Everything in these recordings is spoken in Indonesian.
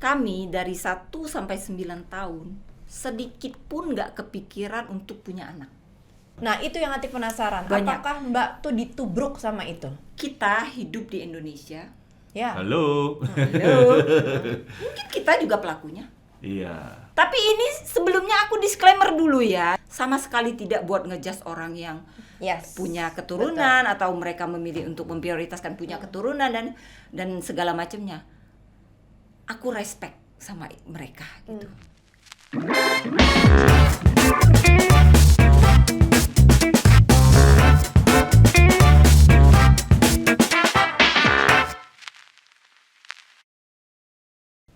kami dari 1 sampai 9 tahun sedikit pun nggak kepikiran untuk punya anak. Nah, itu yang Atik penasaran. Banyak. Apakah Mbak tuh ditubruk sama itu? Kita hidup di Indonesia. Ya. Halo. Mungkin kita juga pelakunya. Iya. Tapi ini sebelumnya aku disclaimer dulu ya. Sama sekali tidak buat ngejudge orang yang Yes. punya keturunan atau mereka memilih untuk memprioritaskan punya keturunan dan segala macamnya. Aku respect sama mereka gitu.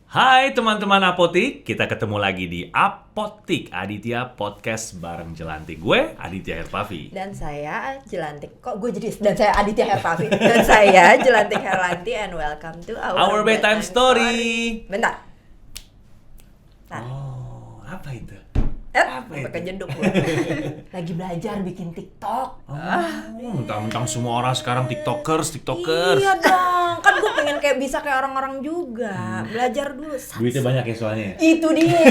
Hai teman-teman Apotik, kita ketemu lagi di Apotik Aditya Podcast bareng Jelantik. Gue Aditya Herpavi. Dan saya Jelantik. Kok gue jadi dan saya Aditya Herpavi. Dan saya Jelantik Herlanti and welcome to Our bedtime story. Bentar. Oh, apa itu? Pakai jeduk gue. Lagi belajar bikin TikTok. Mentang-mentang semua orang sekarang tiktokers. Iya dong, kan gue pengen kayak bisa kayak orang-orang juga. Belajar dulu. Duitnya banyak ya soalnya. Itu dia.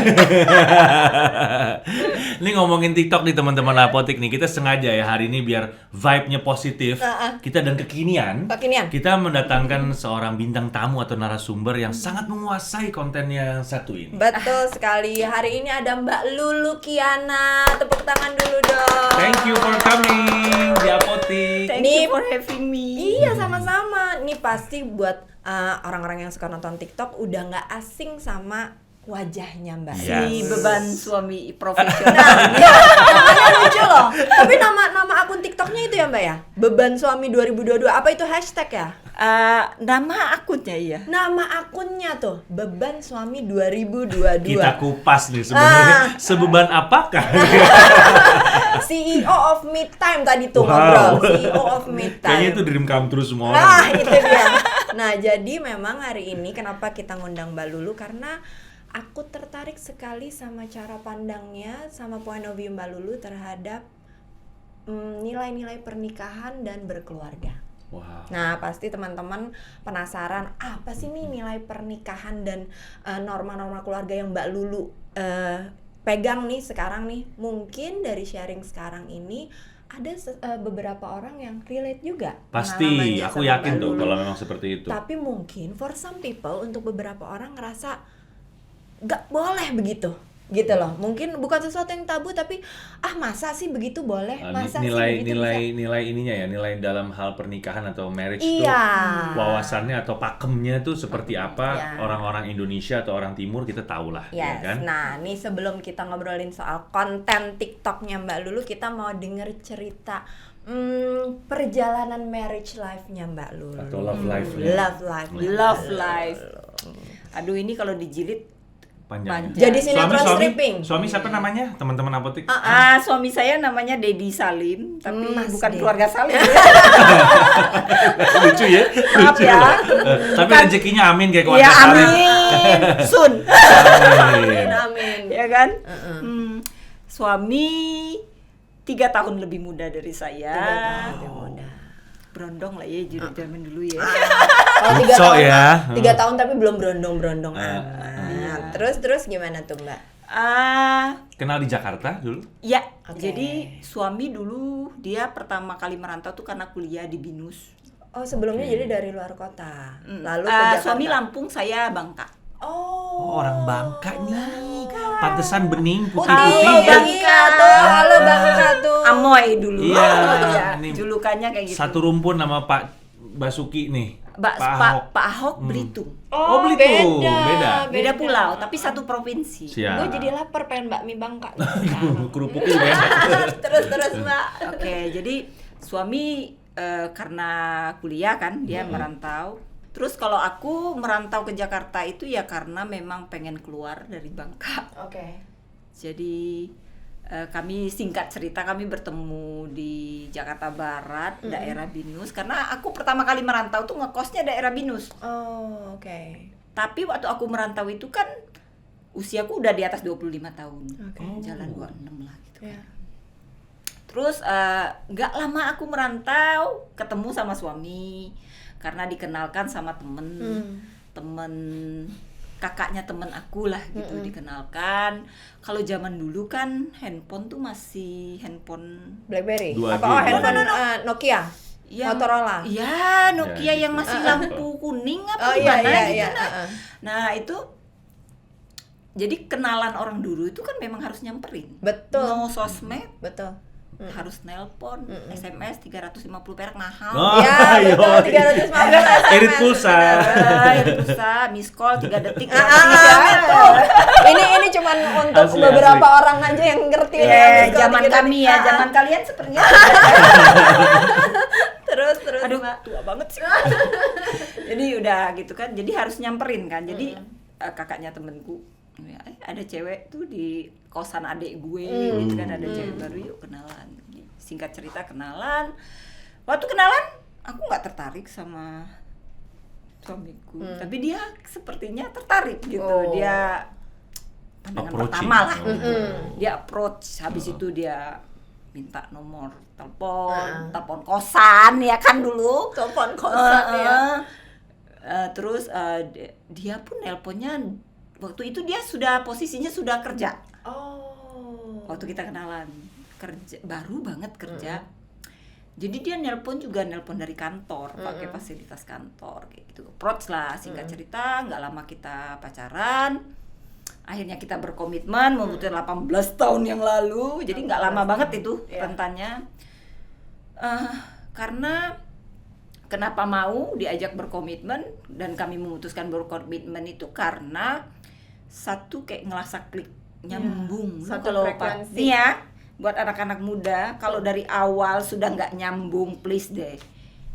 Ini ngomongin TikTok nih teman-teman Apotik nih. Kita sengaja ya hari ini biar vibe-nya positif. Kita dan kekinian. Kita mendatangkan seorang bintang tamu atau narasumber yang sangat menguasai kontennya yang satu ini. Betul sekali. Hari ini ada Mbak Lulu Kiana. Tepuk tangan dulu dong. Thank you for coming di Apotik. Thank you for having me. Iya, sama-sama. Ini pasti buat orang-orang yang suka nonton TikTok udah nggak asing sama wajahnya Mbak. Yes. Si beban suami profesional. Namanya lucu loh. Tapi nama akun TikToknya itu ya Mbak ya? Beban Suami 2022. Apa itu hashtag ya? Nama akunnya iya. Nama akunnya tuh Beban Suami 2022. Kita kupas nih sebenarnya sebeban apakah? CEO of Me Time tadi tuh Wow. ngobrol. CEO of Me Time. Kayaknya itu dream come true semua orang. Nah, itu dia. Nah, jadi memang hari ini kenapa kita ngundang Mbak Lulu karena aku tertarik sekali sama cara pandangnya, sama point of view Mbak Lulu terhadap nilai-nilai pernikahan dan berkeluarga. Wow. Nah, pasti teman-teman penasaran apa sih nih nilai pernikahan dan norma-norma keluarga yang Mbak Lulu pegang nih sekarang nih. Mungkin dari sharing sekarang ini ada beberapa orang yang relate juga. Pasti, pengalamannya aku sama yakin Mbak tuh Lulu. kalau memang seperti itu. Tapi mungkin for some people, untuk beberapa orang ngerasa gak boleh begitu gitu loh. Mungkin bukan sesuatu yang tabu tapi masa sih begitu boleh? Masa sih begitu bisa? nilai ininya ya, nilai dalam hal pernikahan atau marriage tuh Iya. wawasannya atau pakemnya tuh seperti apa Iya. orang-orang Indonesia atau orang Timur kita tahu lah, ya Yes. kan? Nah, nih sebelum kita ngobrolin soal konten TikToknya Mbak Lulu, kita mau denger cerita perjalanan marriage life-nya Mbak Lulu. Atau love life-nya. Love life. Love life. Aduh, ini kalau dijilid Panjang. Jadi sinetron stripping. Suami siapa namanya? Teman-teman Apotik? Suami saya namanya Dedi Salim, tapi Mas bukan Dedi. keluarga Salim. Lucu ya? Maaf Lucu ya. loh. Tapi rezekinya amin kayak Ya keluarga Salim. amin, Sun. Amin. Amin. Ya kan? Suami 3 tahun lebih muda dari saya. 3 tahun lebih muda. Berondong lah ya, zaman dulu ya. Kalau 3 So, tahun, ya. 3 tahun tapi belum berondong-berondong amat. Terus gimana tuh Mbak? Kenal di Jakarta dulu? Ya, Oke. jadi suami dulu dia pertama kali merantau tuh karena kuliah di BINUS. Oh, sebelumnya jadi dari luar kota. Lalu ke Jakarta. Suami Lampung, saya Bangka. Oh, Orang Bangka nih. Pantesan bening Putih, putih-putih ya. Bangka tuh. Halo Bangka tuh. Amoy dulu. Iya, Ya, ini julukannya kayak gitu. Satu rumpun nama Pak Basuki nih. Pak Ahok Belitung. Oh, Belitung. Beda. Beda pulau, tapi satu provinsi. Siap. Gue jadi lapar pengen bakmi Bangka. Kerupuknya juga enak. terus Mbak. Oke, jadi suami karena kuliah kan dia merantau. Terus kalau aku merantau ke Jakarta itu ya karena memang pengen keluar dari Bangka. Oke. Jadi kami singkat cerita kami bertemu di Jakarta Barat, daerah BINUS, karena aku pertama kali merantau tuh ngekosnya daerah BINUS. Oh, oke. Tapi waktu aku merantau itu kan usiaku udah di atas 25 tahun. Oke. Jalan 26 lah gitu. Ya. Terus nggak lama aku merantau, ketemu sama suami karena dikenalkan sama temen kakaknya temen aku lah gitu, dikenalkan. Kalau zaman dulu kan handphone tuh masih handphone BlackBerry 2G. apa handphone Nokia, Motorola. Iya, Nokia Ya, yang gitu. masih lampu kuning apa iya gimana iya gitu. iya. Nah, itu jadi kenalan orang dulu itu kan memang harus nyamperin. Betul. No sosmed, Betul. harus nelpon, SMS 350 perak mahal. Oh, Ya, betul, iya. 350 Irit pulsa. Itu pulsa, miss call 3 detik. Ini cuman untuk Asli, beberapa asli. orang aja yang ngerti nih, Ya, habis kalau zaman dikit kami ya, detik. zaman kalian sepertinya. Terus Aduh, Mbak. tua banget sih. Jadi udah gitu kan, jadi harus nyamperin kan. Jadi kakaknya temenku, ya, ada cewek tuh di kosan adik gue, gitu kan, ada cewek baru, yuk kenalan. Singkat cerita kenalan. Waktu kenalan, aku nggak tertarik sama suamiku, tapi dia sepertinya tertarik gitu. Oh. Dia pandangan Approaching. pertama lah. Oh. Dia approach, habis itu dia minta nomor telepon kosan ya kan dulu. Telepon kosan ya. Terus dia pun nelponnya waktu itu dia sudah posisinya sudah kerja. Oh. Waktu kita kenalan, kerja baru banget kerja. Jadi dia nelpon juga nelpon dari kantor, pakai fasilitas kantor kayak gitu. Approach lah, singkat cerita, nggak lama kita pacaran. Akhirnya kita berkomitmen memutuskan 18 tahun yang lalu. Jadi nggak lama banget itu rentannya. Karena kenapa mau diajak berkomitmen dan kami memutuskan berkomitmen itu karena satu kayak ngerasa klik nyambung. satu Kalau frekuensi. Pak, ya buat anak-anak muda kalau dari awal sudah nggak nyambung, please deh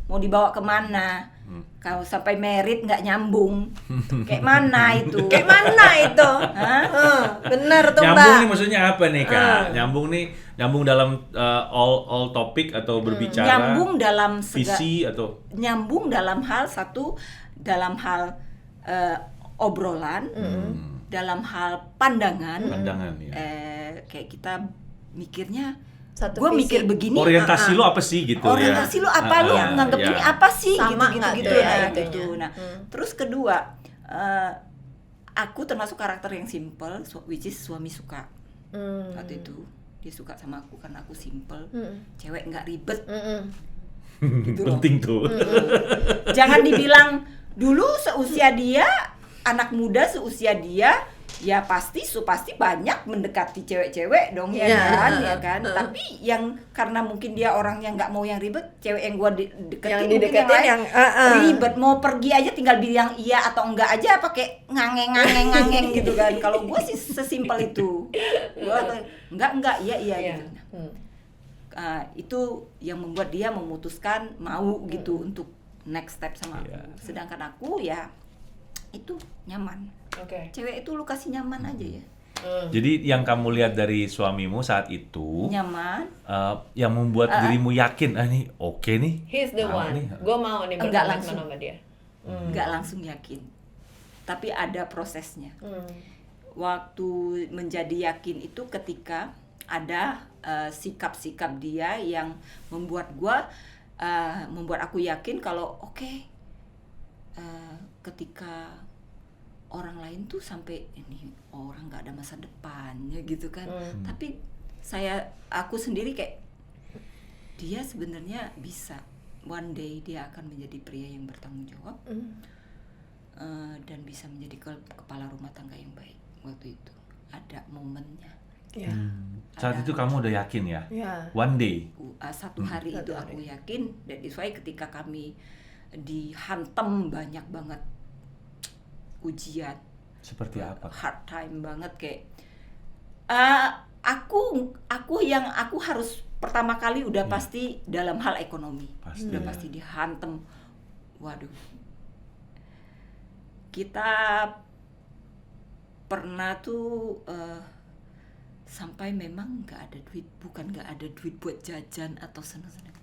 mau dibawa kemana? Kalau sampai merit nggak nyambung, kayak mana itu? Kayak mana itu? Bener tuh Nyambung Mbak. nih maksudnya apa nih Kak? Nyambung nih, nyambung dalam all topic atau berbicara? Nyambung dalam visi atau? nyambung dalam hal satu, dalam hal obrolan, dalam hal pandangan. Pandangan ya. Kayak kita mikirnya, Satu gue visi. mikir begini. Orientasi lo apa sih gitu ya? Orientasi lo apa, lo nganggep ini apa sih? Sama gitu nggak gitu tuh ya nah, itunya? gitu. Nah, terus kedua, aku termasuk karakter yang simple, which is suami suka. Waktu itu dia suka sama aku karena aku simple, cewek nggak ribet. Gitu loh. Penting tuh. Jangan dibilang dulu seusia dia, anak muda seusia dia, ya pasti banyak mendekati cewek-cewek dong ya kan. Tapi yang karena mungkin dia orang yang nggak mau yang ribet, cewek yang gua deketin Yang mungkin dideketin yang yang, ribet, mau pergi aja tinggal bilang iya atau enggak aja pakai ngangeng gitu kan. Kalau gua sih sesimpel itu, gua enggak iya gitu. Itu yang membuat dia memutuskan mau gitu untuk next step sama aku. Sedangkan aku ya itu nyaman. Cewek itu lu kasih nyaman aja ya. Jadi yang kamu lihat dari suamimu saat itu, Nyaman. yang membuat dirimu yakin, nih oke nih. He's the Ah, one. nih. Gue mau nih Enggak berkomitmen langsung. sama dia. Nggak langsung yakin. Tapi ada prosesnya. Waktu menjadi yakin itu ketika ada sikap-sikap dia yang membuat aku yakin kalau ketika orang lain tuh sampai ini orang nggak ada masa depannya gitu kan. Tapi aku sendiri kayak dia sebenarnya bisa one day dia akan menjadi pria yang bertanggung jawab dan bisa menjadi kepala rumah tangga yang baik. Waktu itu ada momennya. Saat itu kamu udah yakin ya? One day. Satu hari itu aku yakin, dan itu ketika kami dihantam banyak banget ujian. Seperti apa? Hard time banget kayak aku yang aku harus pertama kali udah pasti dalam hal ekonomi. Udah pasti dihantam. Waduh. Kita pernah tuh sampai memang nggak ada duit, bukan nggak ada duit buat jajan atau senang-senang.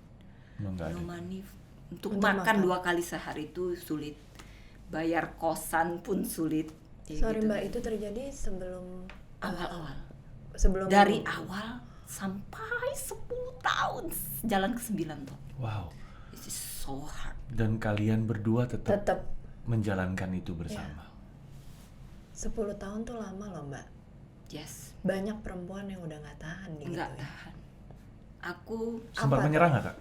No money untuk makan 2 kali sehari itu sulit. Bayar kosan pun sulit. Sorry gitu. Mbak, itu terjadi sebelum awal-awal. Sebelum dari awal sampai 10 tahun, jalan ke 9 tahun. Wow. It's so hard. Dan kalian berdua tetap tetap menjalankan itu bersama. 10 tahun tuh lama loh Mbak. Yes. Banyak perempuan yang udah nggak tahan gitu. Nggak tahan. Aku sempat menyerah nggak Kak?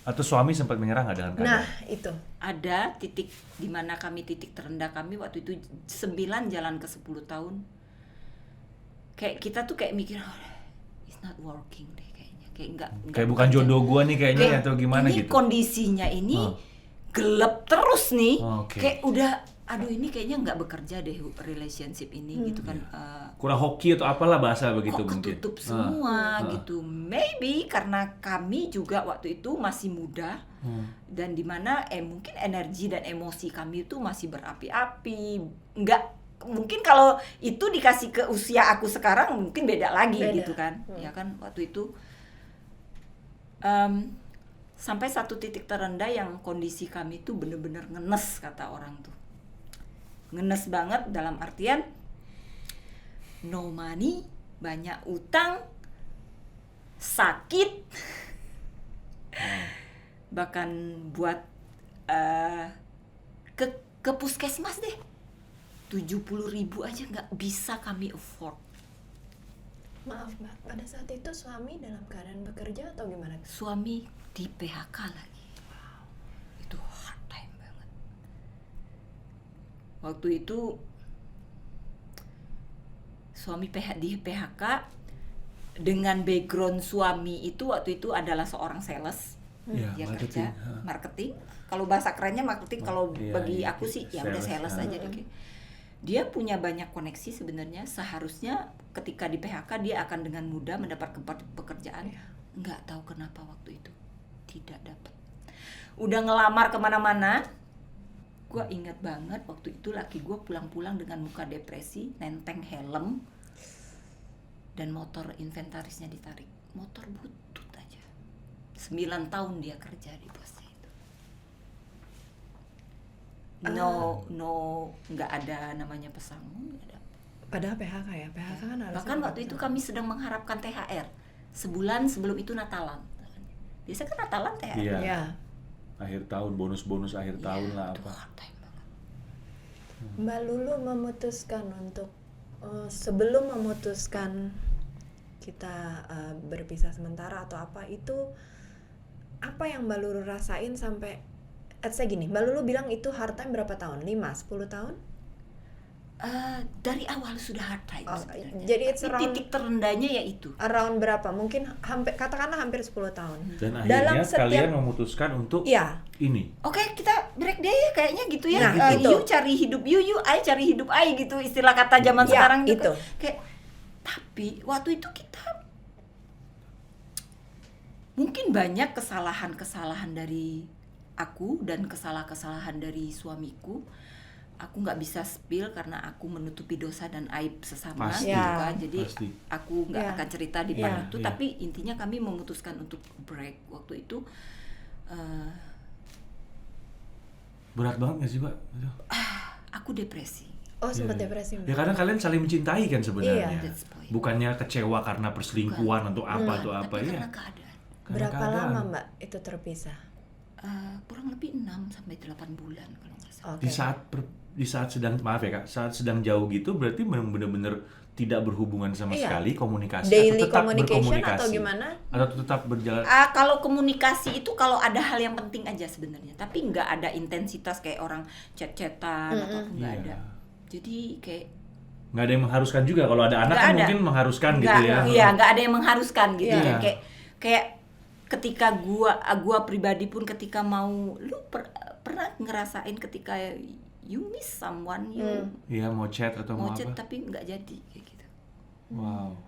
Atau suami sempat menyerah nggak dengan keadaan? Nah itu. Ada titik di mana kami, titik terendah kami waktu itu 9 jalan ke 10 tahun. Kayak kita tuh kayak mikir, oh, it's not working deh kayaknya. Kayak bukan jodoh gua nih kayaknya atau gimana ini gitu. Kondisinya ini gelap terus nih. Okay. Kayak udah, aduh ini kayaknya nggak bekerja deh relationship ini gitu kan. Kurang hoki atau apalah bahasa begitu kok mungkin. ketutup semua gitu. Maybe karena kami juga waktu itu masih muda dan dimana mungkin energi dan emosi kami itu masih berapi-api. Mungkin kalau itu dikasih ke usia aku sekarang mungkin beda lagi gitu kan. Ya kan waktu itu sampai satu titik terendah yang kondisi kami tuh bener-bener ngenes, kata orang tuh. Ngenes banget dalam artian no money, banyak utang, sakit, bahkan buat ke puskesmas deh 70.000 aja nggak bisa kami afford. Maaf Mbak, pada saat itu suami dalam keadaan bekerja atau gimana? Suami di PHK lagi. Itu hard time banget. Waktu itu suami di PHK dengan background suami itu waktu itu adalah seorang sales. Dia kerja marketing. Kalau bahasa kerennya marketing, kalau bagi aku sih ya udah sales aja deh. Dia punya banyak koneksi sebenarnya. Seharusnya ketika di PHK dia akan dengan mudah mendapat pekerjaan. Nggak tahu kenapa waktu itu tidak dapat. Udah ngelamar kemana-mana. Gue ingat banget waktu itu laki gue pulang-pulang dengan muka depresi, nenteng helm, dan motor inventarisnya ditarik. Motor butut aja. 9 tahun dia kerja di posnya itu. Nggak ada namanya pesangon, nggak ada. Padahal PHK ya, PHK kan harus. Bahkan waktu itu kami sedang mengharapkan THR. Sebulan sebelum itu Natalan. Biasanya kan Natalan THR. Iya. Akhir tahun, bonus-bonus akhir tahun lah apa. Mbak Lulu memutuskan untuk sebelum memutuskan kita berpisah sementara atau apa, itu apa yang Mbak Lulu rasain sampai saya gini, Mbak Lulu bilang itu hard time berapa tahun? 5-10 tahun? Dari awal sudah hard time. Jadi titik terendahnya ya itu. Around berapa? Mungkin katakanlah hampir 10 tahun. Dan akhirnya kalian memutuskan untuk ini. Oke, kita break deh ya kayaknya gitu ya. Nah, you cari hidup you, I cari hidup I gitu, istilah kata zaman sekarang gitu. Kayak tapi waktu itu kita mungkin banyak kesalahan-kesalahan dari aku dan kesalahan dari suamiku. Aku nggak bisa spill karena aku menutupi dosa dan aib sesama gitu kan. Jadi aku nggak akan cerita di depan itu. Tapi intinya kami memutuskan untuk break waktu itu. Berat banget nggak sih Mbak? Aku depresi. Oh sempat depresi Mbak. Ya karena kalian saling mencintai kan sebenarnya. Bukannya kecewa karena perselingkuhan atau apa atau apa ya. Karena keadaan. Berapa lama Mbak itu terpisah? Kurang lebih 6-8 bulan kalau nggak salah. Di saat sedang saat sedang jauh gitu berarti benar-benar tidak berhubungan sama sekali komunikasi. Daily atau tetap communication berkomunikasi atau gimana? Atau tetap berjalan? Kalau komunikasi itu kalau ada hal yang penting aja sebenarnya, tapi nggak ada intensitas kayak orang chat-chatan atau nggak ada. Jadi kayak nggak ada yang mengharuskan juga. Kalau ada anak kan mungkin mengharuskan gitu ya. Iya, nggak ada yang mengharuskan gitu ya. Kayak ketika gua pribadi pun ketika mau, lu pernah ngerasain ketika you miss someone, mau chat atau mau chat apa? tapi nggak jadi kayak gitu. Wow.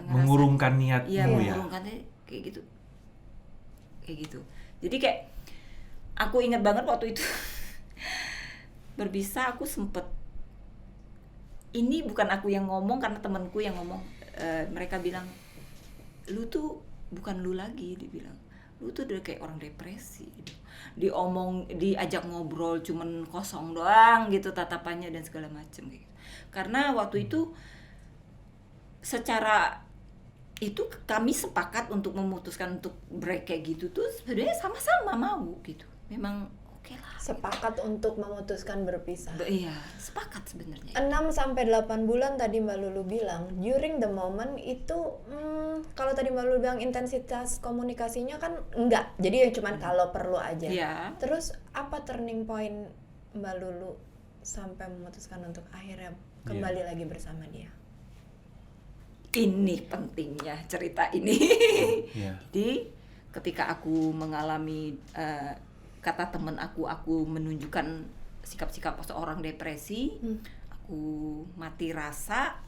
Mengurungkan niatmu ya. Mengurungkan kayak gitu. Jadi kayak aku ingat banget waktu itu berpisah, aku sempet, ini bukan aku yang ngomong karena temanku yang ngomong, mereka bilang lu tuh bukan lu lagi, dibilang lu tuh udah kayak orang depresi gitu. Diajak ngobrol cuman kosong doang gitu tatapannya dan segala macem gitu. Karena waktu itu secara itu kami sepakat untuk memutuskan untuk break kayak gitu tuh sebenarnya sama-sama mau gitu. Memang oke lah. Sepakat untuk memutuskan berpisah. Iya, sepakat sebenarnya. 6-8 bulan tadi Mbak Lulu bilang, during the moment itu kalau tadi Mbak Lulu bilang intensitas komunikasinya kan enggak. Jadi ya cuman kalau perlu aja. Iya. Terus apa turning point Mbak Lulu sampai memutuskan untuk akhirnya kembali lagi bersama dia? Ini pentingnya cerita ini. Jadi ketika aku mengalami kata temen aku menunjukkan sikap-sikap seorang depresi, aku mati rasa,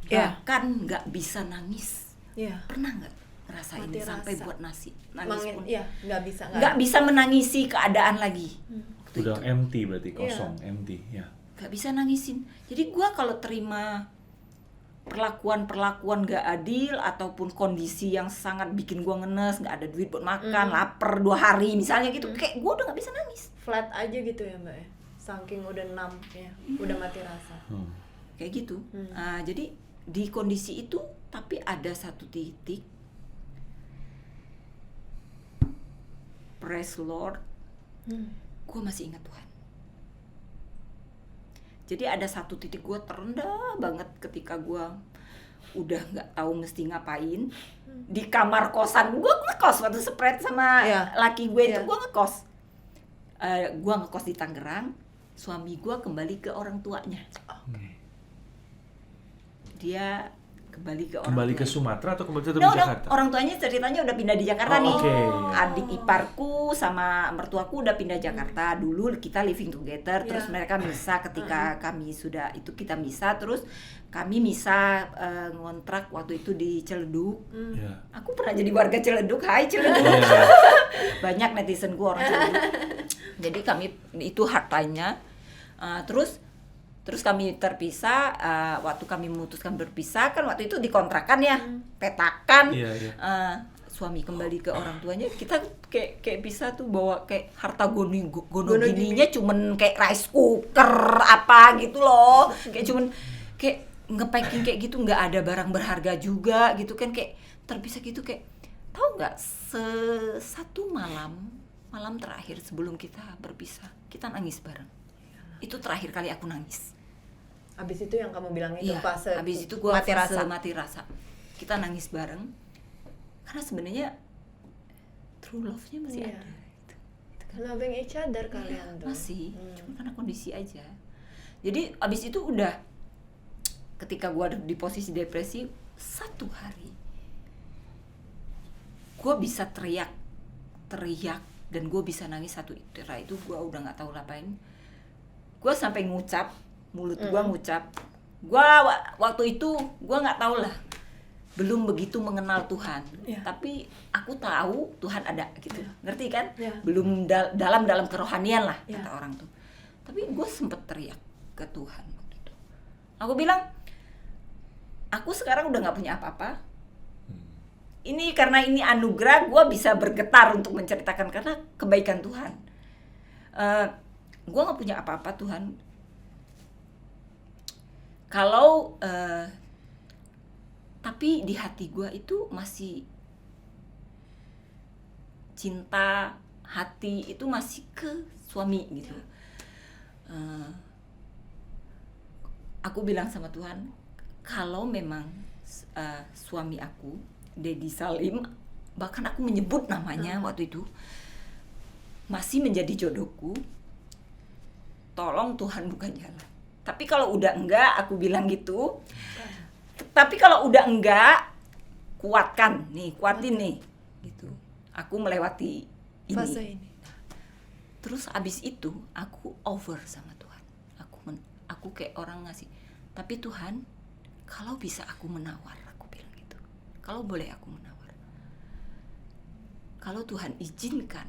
bahkan nggak bisa nangis. Pernah nggak ngerasain mati sampai rasa. buat nangis pun? Nggak bisa menangisi keadaan lagi. Udah empty berarti, kosong, empty ya. Gak bisa nangisin. Jadi gua kalau terima perlakuan gak adil ataupun kondisi yang sangat bikin gua ngenes, gak ada duit buat makan, lapar 2 hari misalnya gitu, kayak gua udah gak bisa nangis. Flat aja gitu ya Mbak ya? Saking udah numb ya, udah mati rasa. Kayak gitu. Jadi di kondisi itu, tapi ada satu titik, praise Lord, gua masih ingat Tuhan. Jadi ada satu titik gue terendah banget ketika gue udah nggak tahu mesti ngapain di kamar kosan. Gue ngekos waktu spread sama laki gue itu, gue ngekos. Gue ngekos di Tangerang. Suami gue kembali ke orang tuanya. Dia kembali ke Sumatera atau kembali tetap di Jakarta? Orang tuanya ceritanya udah pindah di Jakarta nih. Adik iparku sama mertuaku udah pindah Jakarta. Dulu kita living together, terus mereka misah ketika kami sudah itu kita misah, terus kami misah ngontrak waktu itu di Ciledug. Aku pernah jadi warga Ciledug. Hai Ciledug. Banyak netizen gua orang Ciledug. Jadi kami itu hard time-nya. Terus kami terpisah, waktu kami memutuskan berpisah kan waktu itu dikontrakan ya, petakan. Suami kembali ke orang tuanya, kita kayak bisa tuh bawa kayak harta gono gininya cuman kayak rice cooker apa gitu loh. Kayak cuman kayak nge-packing kayak gitu, nggak ada barang berharga juga gitu kan, kayak terpisah gitu. Kayak tahu nggak, satu malam terakhir sebelum kita berpisah, kita nangis bareng. Itu terakhir kali aku nangis. Abis itu yang kamu bilang itu fase abis itu gue mati rasa. Kita nangis bareng karena sebenarnya true love-nya masih ada. Itu kan. Loving each other kalian tuh. Masih, cuma karena kondisi aja. Jadi abis itu udah, ketika gue di posisi depresi, 1 hari gue bisa teriak dan gue bisa nangis satu iterai itu gue udah nggak tahu ngapain. Gue sampai ngucap, mulut gue ngucap. Gue waktu itu gue nggak tahu lah, belum begitu mengenal Tuhan, tapi aku tahu Tuhan ada gitu, ngerti kan? Belum dalam kerohanian lah kata orang tuh. Tapi gue sempet teriak ke Tuhan waktu itu. Aku bilang, aku sekarang udah nggak punya apa-apa. Ini karena ini anugerah, gue bisa bergetar untuk menceritakan karena kebaikan Tuhan. Gue nggak punya apa-apa Tuhan. Kalau tapi di hati gue itu masih cinta, hati itu masih ke suami gitu. Aku bilang sama Tuhan, kalau memang suami aku Dedi Salim, bahkan aku menyebut namanya waktu itu, masih menjadi jodohku, tolong Tuhan buka jalan. Tapi kalau udah enggak, aku bilang gitu. Tapi kalau udah enggak, kuatin nih, gitu. Aku melewati ini. Terus abis itu aku over sama Tuhan. Aku kayak orang ngasih. Tapi Tuhan, kalau bisa aku menawar, aku bilang gitu. Kalau boleh aku menawar. Kalau Tuhan izinkan,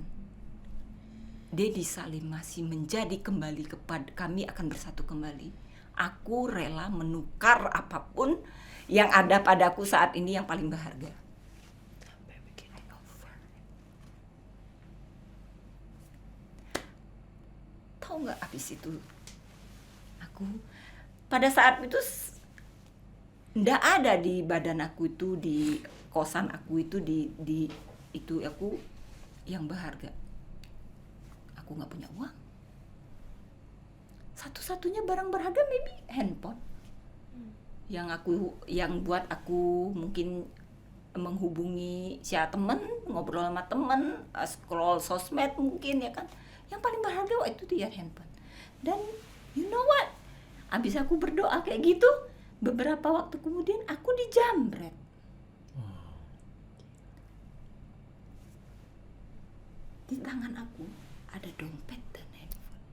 Dedi Salim masih menjadi kembali kepada kami akan bersatu kembali. Aku rela menukar apapun yang ada padaku saat ini yang paling berharga. Sampai bikin over. Tahu nggak abis itu? Aku pada saat itu ndak ada di badan aku itu, di kosan aku itu, di itu aku yang berharga. aku nggak punya uang. Satu-satunya barang berharga maybe handphone. Yang buat aku mungkin menghubungi siapa temen, ngobrol sama temen, scroll sosmed mungkin ya kan. Yang paling berharga itu dia handphone. Dan you know what? Abis aku berdoa kayak gitu, beberapa waktu kemudian aku dijamret. Di tangan aku ada dompet dan handphone,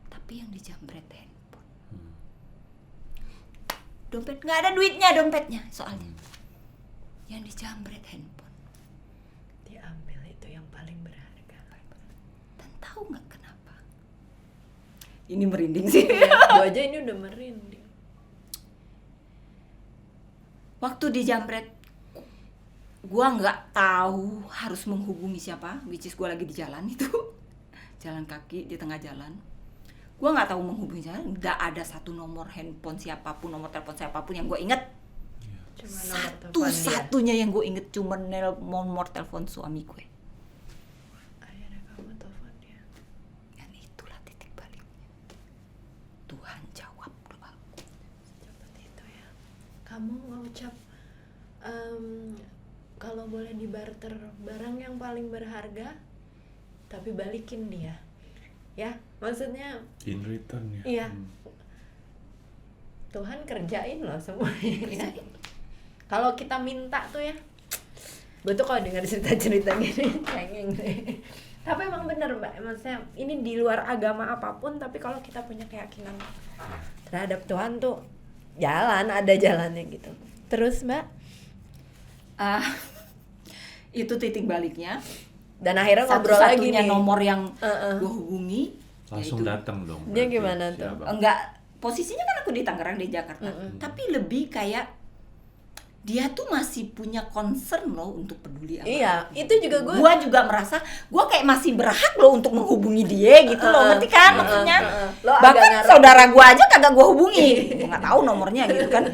tapi yang dijamret handphone. Dompet nggak ada duitnya, dompetnya soalnya. Yang dijamret handphone. Diambil itu yang paling berharga. Dan tahu nggak kenapa? Ini merinding sih. Gua aja ini udah merinding. Waktu dijamret, gua nggak tahu harus menghubungi siapa, which is gua lagi di jalan itu, jalan kaki di tengah jalan. Gua nggak tahu menghubungi siapa, nggak ada satu nomor handphone siapapun, nomor telepon siapapun yang gua inget. Satu-satunya yang gue inget cuma nomor telepon suami gue. Akhirnya kamu telepon dia. Dan itulah titik baliknya. Tuhan jawab doaku. Secepat itu ya. Kamu ngucap kalau boleh dibarter barang yang paling berharga, tapi balikin dia. Ya, maksudnya in return ya. Iya. Tuhan kerjain loh semuanya. Kalau kita minta tuh ya, gue tuh kalau dengar cerita-cerita gini cengeng deh. Tapi emang bener Mbak, maksudnya ini di luar agama apapun, tapi kalau kita punya keyakinan terhadap Tuhan tuh ada jalannya gitu. Terus Mbak, itu titik baliknya. dan akhirnya ngobrol lagi Satu-satunya nih. nomor yang gue hubungi Langsung datang dong. Dia berarti gimana si tuh? abang. enggak, posisinya kan aku di Tangerang, di Jakarta. Tapi lebih kayak dia tuh masih punya concern loh untuk peduli sama Iya, aku. itu juga gue. Gua juga merasa gua kayak masih berhak loh untuk menghubungi dia gitu loh, ngerti kan maksudnya? Lo agak Bahkan ngarep. saudara gua aja kagak gua hubungi, gua nggak tahu nomornya gitu kan.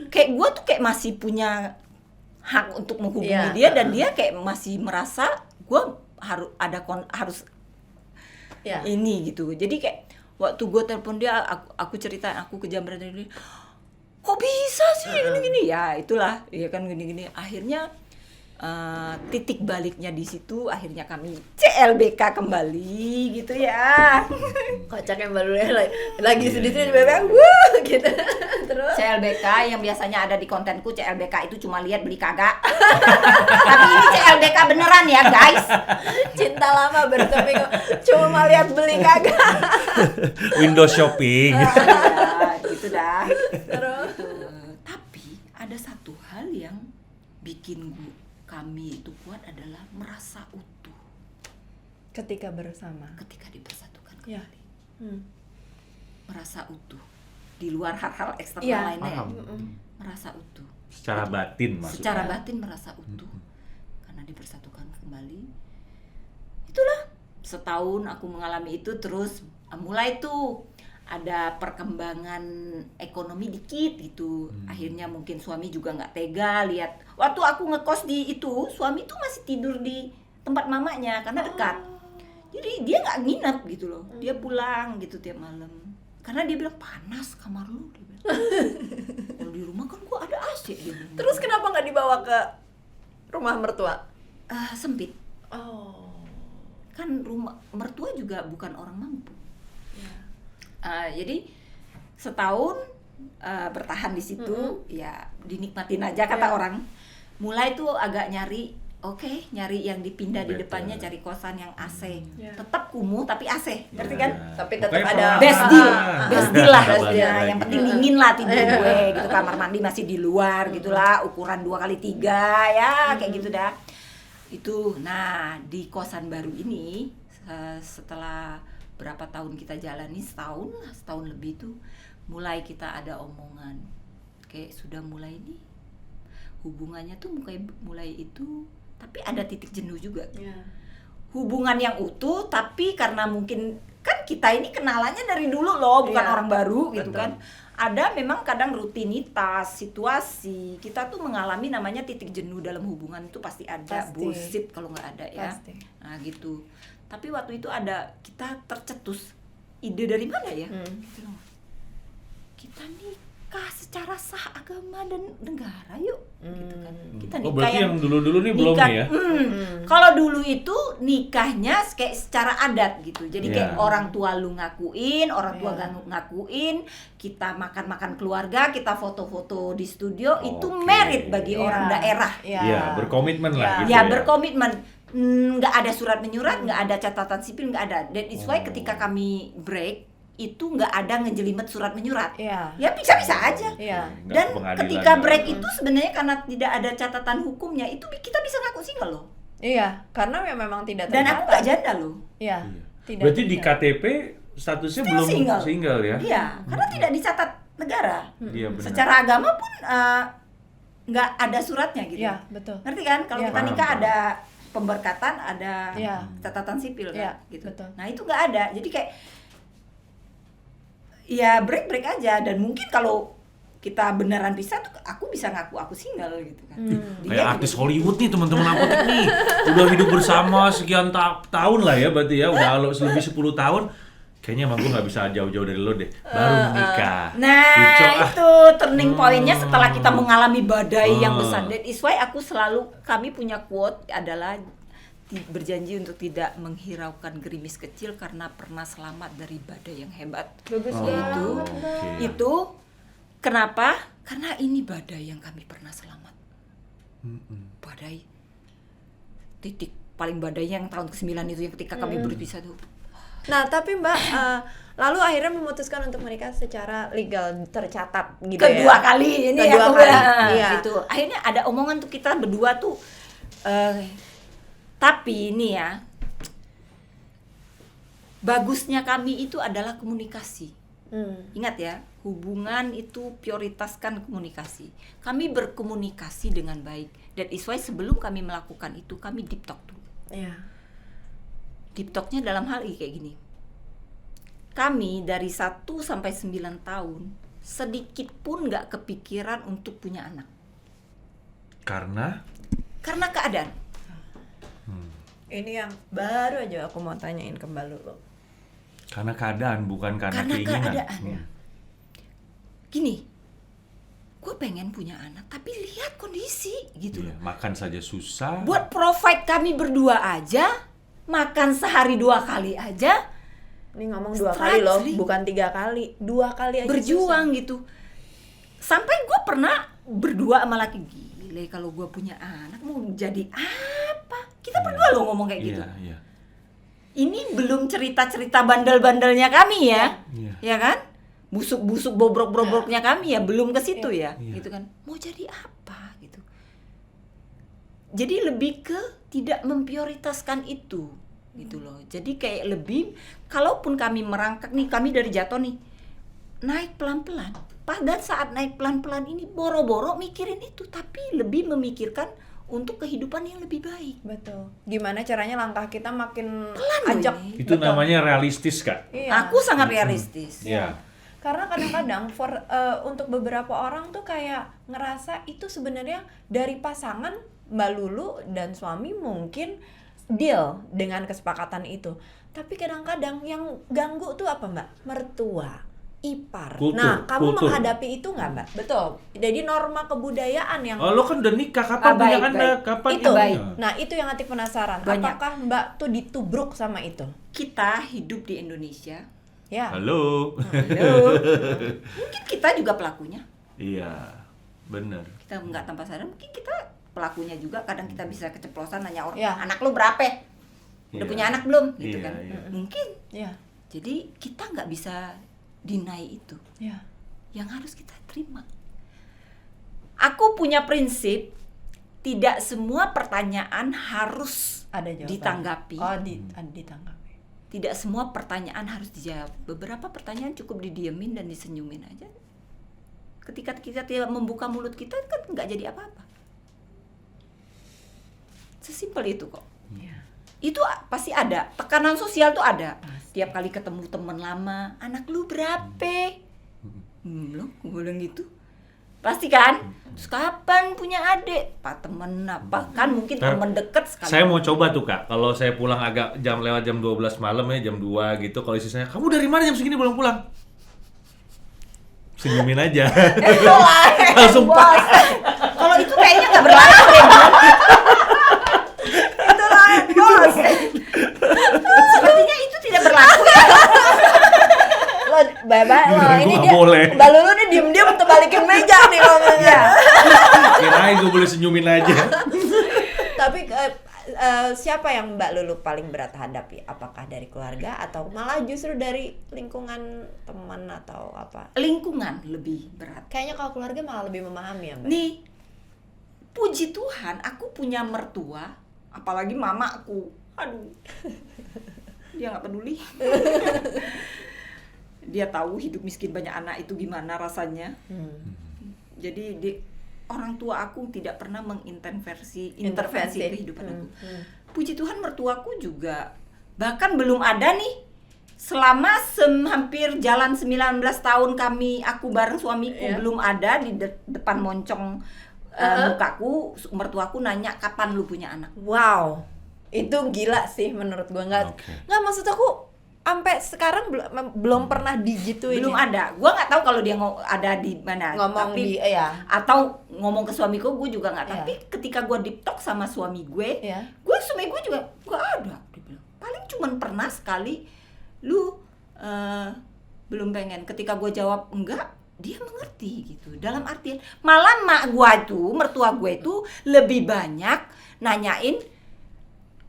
Kayak gua tuh kayak masih punya hak untuk menghubungi Iya, dia, dan dia kayak masih merasa gua harus Ya. ini gitu. Jadi kayak waktu gua telepon dia, aku cerita aku kejamret dari dia, kok bisa sih gini-gini ya, itulah ya kan gini-gini. Akhirnya titik baliknya di situ, akhirnya kami CLBK kembali gitu ya. Kocak yang baru lagi sedih-sedih BBM wuh gitu. Terus CLBK yang biasanya ada di kontenku, CLBK itu cuma lihat beli kagak. Tapi ini CLBK beneran ya guys. cinta lama bertemu cuma lihat beli kagak. Window shopping. Gitu dah. Terus Tapi ada satu hal yang bikin kami itu kuat adalah merasa utuh ketika bersama. ketika dipersatukan Ya. kembali. Merasa utuh di luar hal-hal eksternal Iya. lainnya ya. Paham. Merasa utuh Secara batin maksudnya. secara batin, merasa utuh karena dipersatukan kembali. Itulah, setahun aku mengalami itu. Terus mulai tuh ada perkembangan ekonomi dikit gitu. Akhirnya mungkin suami juga nggak tega lihat. Waktu aku ngekos di itu, suami tuh masih tidur di tempat mamanya karena dekat. Jadi dia nggak nginep gitu loh. Dia pulang gitu tiap malam. Karena dia bilang panas kamar lu. Dia bilang. Kalau di rumah kan gua ada AC. Dia bilang. Terus kenapa nggak dibawa ke rumah mertua? Sempit. Oh. Kan rumah mertua juga bukan orang mampu. Jadi setahun bertahan di situ, ya dinikmatin aja kata orang. Mulai tuh agak nyari yang dipindah di depannya, cari kosan yang AC. Tetap kumuh tapi AC, ngerti kan? Tapi tetap Pokoknya ada Best deal lah. Best deal. Nah, yang penting dingin lah tidur gue gitu. Kamar mandi masih di luar gitulah, ukuran 2x3 ya, kayak gitu dah. Itu. Nah, di kosan baru ini setelah berapa tahun kita jalani, setahun lebih tuh, mulai kita ada omongan kayak sudah mulai nih hubungannya tuh mulai itu, tapi ada titik jenuh juga. Hubungan yang utuh, tapi karena mungkin kan kita ini kenalannya dari dulu loh, bukan orang baru gitu kan. Ada memang kadang rutinitas, situasi, kita tuh mengalami namanya titik jenuh dalam hubungan itu pasti ada. Bullshit kalau nggak ada ya. Nah gitu. Tapi waktu itu kita tercetus ide dari mana ya? Gitu loh. Kita nikah secara sah agama dan negara yuk, gitu kan. Kita nikah berarti yang dulu-dulu nih belum nih ya? Kalau dulu itu nikahnya kayak secara adat gitu. Jadi kayak orang tua lu ngakuin, orang tua ngakuin, kita makan-makan keluarga, kita foto-foto di studio, itu merit bagi orang daerah. Iya, berkomitmen lah gitu ya. Berkomitmen. Nggak ada surat menyurat, nggak ada catatan sipil, nggak ada. That is why ketika kami break itu nggak ada ngejelimet surat menyurat. Ya bisa-bisa aja. Dan ketika break itu sebenarnya karena tidak ada catatan hukumnya, itu kita bisa ngaku single loh. Iya, karena memang tidak tercatat. Dan aku nggak janda loh. Iya. Berarti di KTP statusnya belum single ya? Iya, karena tidak dicatat negara. Iya, benar. Secara agama pun nggak ada suratnya gitu. Iya, betul. Ngerti kan? Kalau kita nikah ada pemberkatan, ada catatan sipil kan, gitu. Betul. Nah itu nggak ada, jadi kayak ya break aja. Dan mungkin kalau kita beneran pisah tuh aku bisa ngaku aku single gitu kan. Kayak artis Hollywood nih teman-teman Apotek nih, udah hidup bersama sekian tahun lah ya, berarti ya udah lebih 10 tahun. Kayaknya emang gue gak bisa jauh-jauh dari lo deh, baru menikah. Nah itu turning pointnya setelah kita mengalami badai yang besar. That is why kami punya quote adalah berjanji untuk tidak menghiraukan gerimis kecil karena pernah selamat dari badai yang hebat. Bagus Itu kenapa? Karena ini badai yang kami pernah selamat. Badai titik paling badainya yang tahun ke-9 itu yang ketika kami berpisah tuh. Nah tapi Mbak, lalu akhirnya memutuskan untuk menikah secara legal, tercatat gitu Kedua kali ini Kedua kali. Iya. Gitu. Akhirnya ada omongan tuh kita berdua tuh, tapi ini ya, bagusnya kami itu adalah komunikasi. Ingat ya, hubungan itu prioritaskan komunikasi. Kami berkomunikasi dengan baik. That is why sebelum kami melakukan itu, kami deep talk dulu. Deep talknya dalam hal ini kayak gini. Kami dari 1 sampai 9 tahun sedikit pun nggak kepikiran untuk punya anak. Karena keadaan. Ini yang baru aja aku mau tanyain ke Mbak Lulu. Karena keadaan, bukan karena keinginan. Keadaan. Gini, gue pengen punya anak, tapi lihat kondisi gitu loh. Makan saja susah. Buat provide kami berdua aja, makan sehari 2 kali aja. Ini ngomong 2 kali loh, bukan 3 kali. 2 kali aja berjuang susah. Gitu. Sampai gue pernah berdua sama laki, gile kalau gue punya anak mau jadi apa? Kita berdua loh ngomong kayak gitu. Ini belum cerita-cerita bandel-bandelnya kami ya. Ya kan? Busuk-busuk bobrok-bobroknya kami ya, belum ke situ ya. Gitu kan. Mau jadi apa gitu. Jadi lebih ke tidak memprioritaskan itu gitu loh. Jadi kayak lebih, kalaupun kami merangkak nih, kami dari jatuh nih, naik pelan-pelan. Pada saat naik pelan-pelan ini boro-boro mikirin itu, tapi lebih memikirkan untuk kehidupan yang lebih baik. Betul. Gimana caranya langkah kita makin pelan ajak. Itu betul. Namanya realistis, Kak. Aku sangat realistis. Karena kadang-kadang untuk beberapa orang tuh kayak ngerasa itu sebenarnya dari pasangan Mbak Lulu dan suami mungkin deal dengan kesepakatan itu. Tapi kadang-kadang yang ganggu tuh apa Mbak? Mertua, ipar. Nah, kamu menghadapi itu nggak Mbak? Betul. Jadi norma kebudayaan yang lo kan udah nikah, kapan punya anak? Kapan itu? Nah, itu yang Atik penasaran. Banyak. Apakah Mbak tuh ditubruk sama itu? Kita hidup di Indonesia. Ya. Halo. Mungkin kita juga pelakunya. Iya, benar. Kita nggak tanpa sadar, mungkin kita pelakunya juga. Kadang kita bisa keceplosan nanya orang, anak lu berapa? Udah punya anak belum? Gitu kan. Mungkin. Jadi kita nggak bisa deny itu. Yang harus kita terima. Aku punya prinsip, tidak semua pertanyaan harus ada jawaban. Ditanggapi. Ditanggapi. Tidak semua pertanyaan harus dijawab. Beberapa pertanyaan cukup didiemin dan disenyumin aja. Ketika kita tidak membuka mulut kita kan nggak jadi apa-apa. Sesimpel itu kok. Itu pasti ada. Tekanan sosial tuh ada. Tiap kali ketemu teman lama, anak lu berapa? Belum, gue bilang gitu. Pasti kan? Terus kapan punya adik? Pak temen apa? Kan mungkin temen deket sekali. Saya mau coba tuh Kak, kalau saya pulang agak lewat jam 12 malam ya, jam 2 gitu, kalau istri saya, kamu dari mana jam segini belum pulang? Senyumin aja. Langsung pas. Kalau itu kayaknya nggak berlaku deh. Itulah bos. Sepertinya itu tidak berlaku ya. Lo bebas lo ini Gua dia. boleh. Mbak Lulu nih diem-diem untuk balikin meja nih ngomongnya. Kirain gue boleh senyumin aja. Tapi siapa yang Mbak Lulu paling berat hadapi? Apakah dari keluarga atau malah justru dari lingkungan teman atau apa? Lingkungan lebih berat. Kayaknya kalau keluarga malah lebih memahami ya Mbak. Nih, puji Tuhan aku punya mertua, apalagi mamaku. Aduh, dia nggak peduli. Dia tahu hidup miskin banyak anak itu gimana rasanya. Jadi orang tua aku tidak pernah intervensi kehidupan aku. Puji Tuhan mertuaku juga bahkan belum ada nih selama hampir jalan 19 tahun aku bareng suamiku belum ada di depan moncong mukaku mertuaku nanya kapan lu punya anak. Wow, itu gila sih menurut gua. Nggak maksud aku sampai sekarang belum pernah digituin. Belum ada. Gua nggak tahu kalau dia ada di mana. Ngomong tapi, atau ngomong ke suamiku, gue juga nggak. Tapi ketika gue deep talk sama suami gue, suami gue juga nggak ada. Dia bilang, paling cuman pernah sekali, lu belum pengen. Ketika gue jawab enggak, dia mengerti gitu. Dalam artian, malah mertua gue tuh lebih banyak nanyain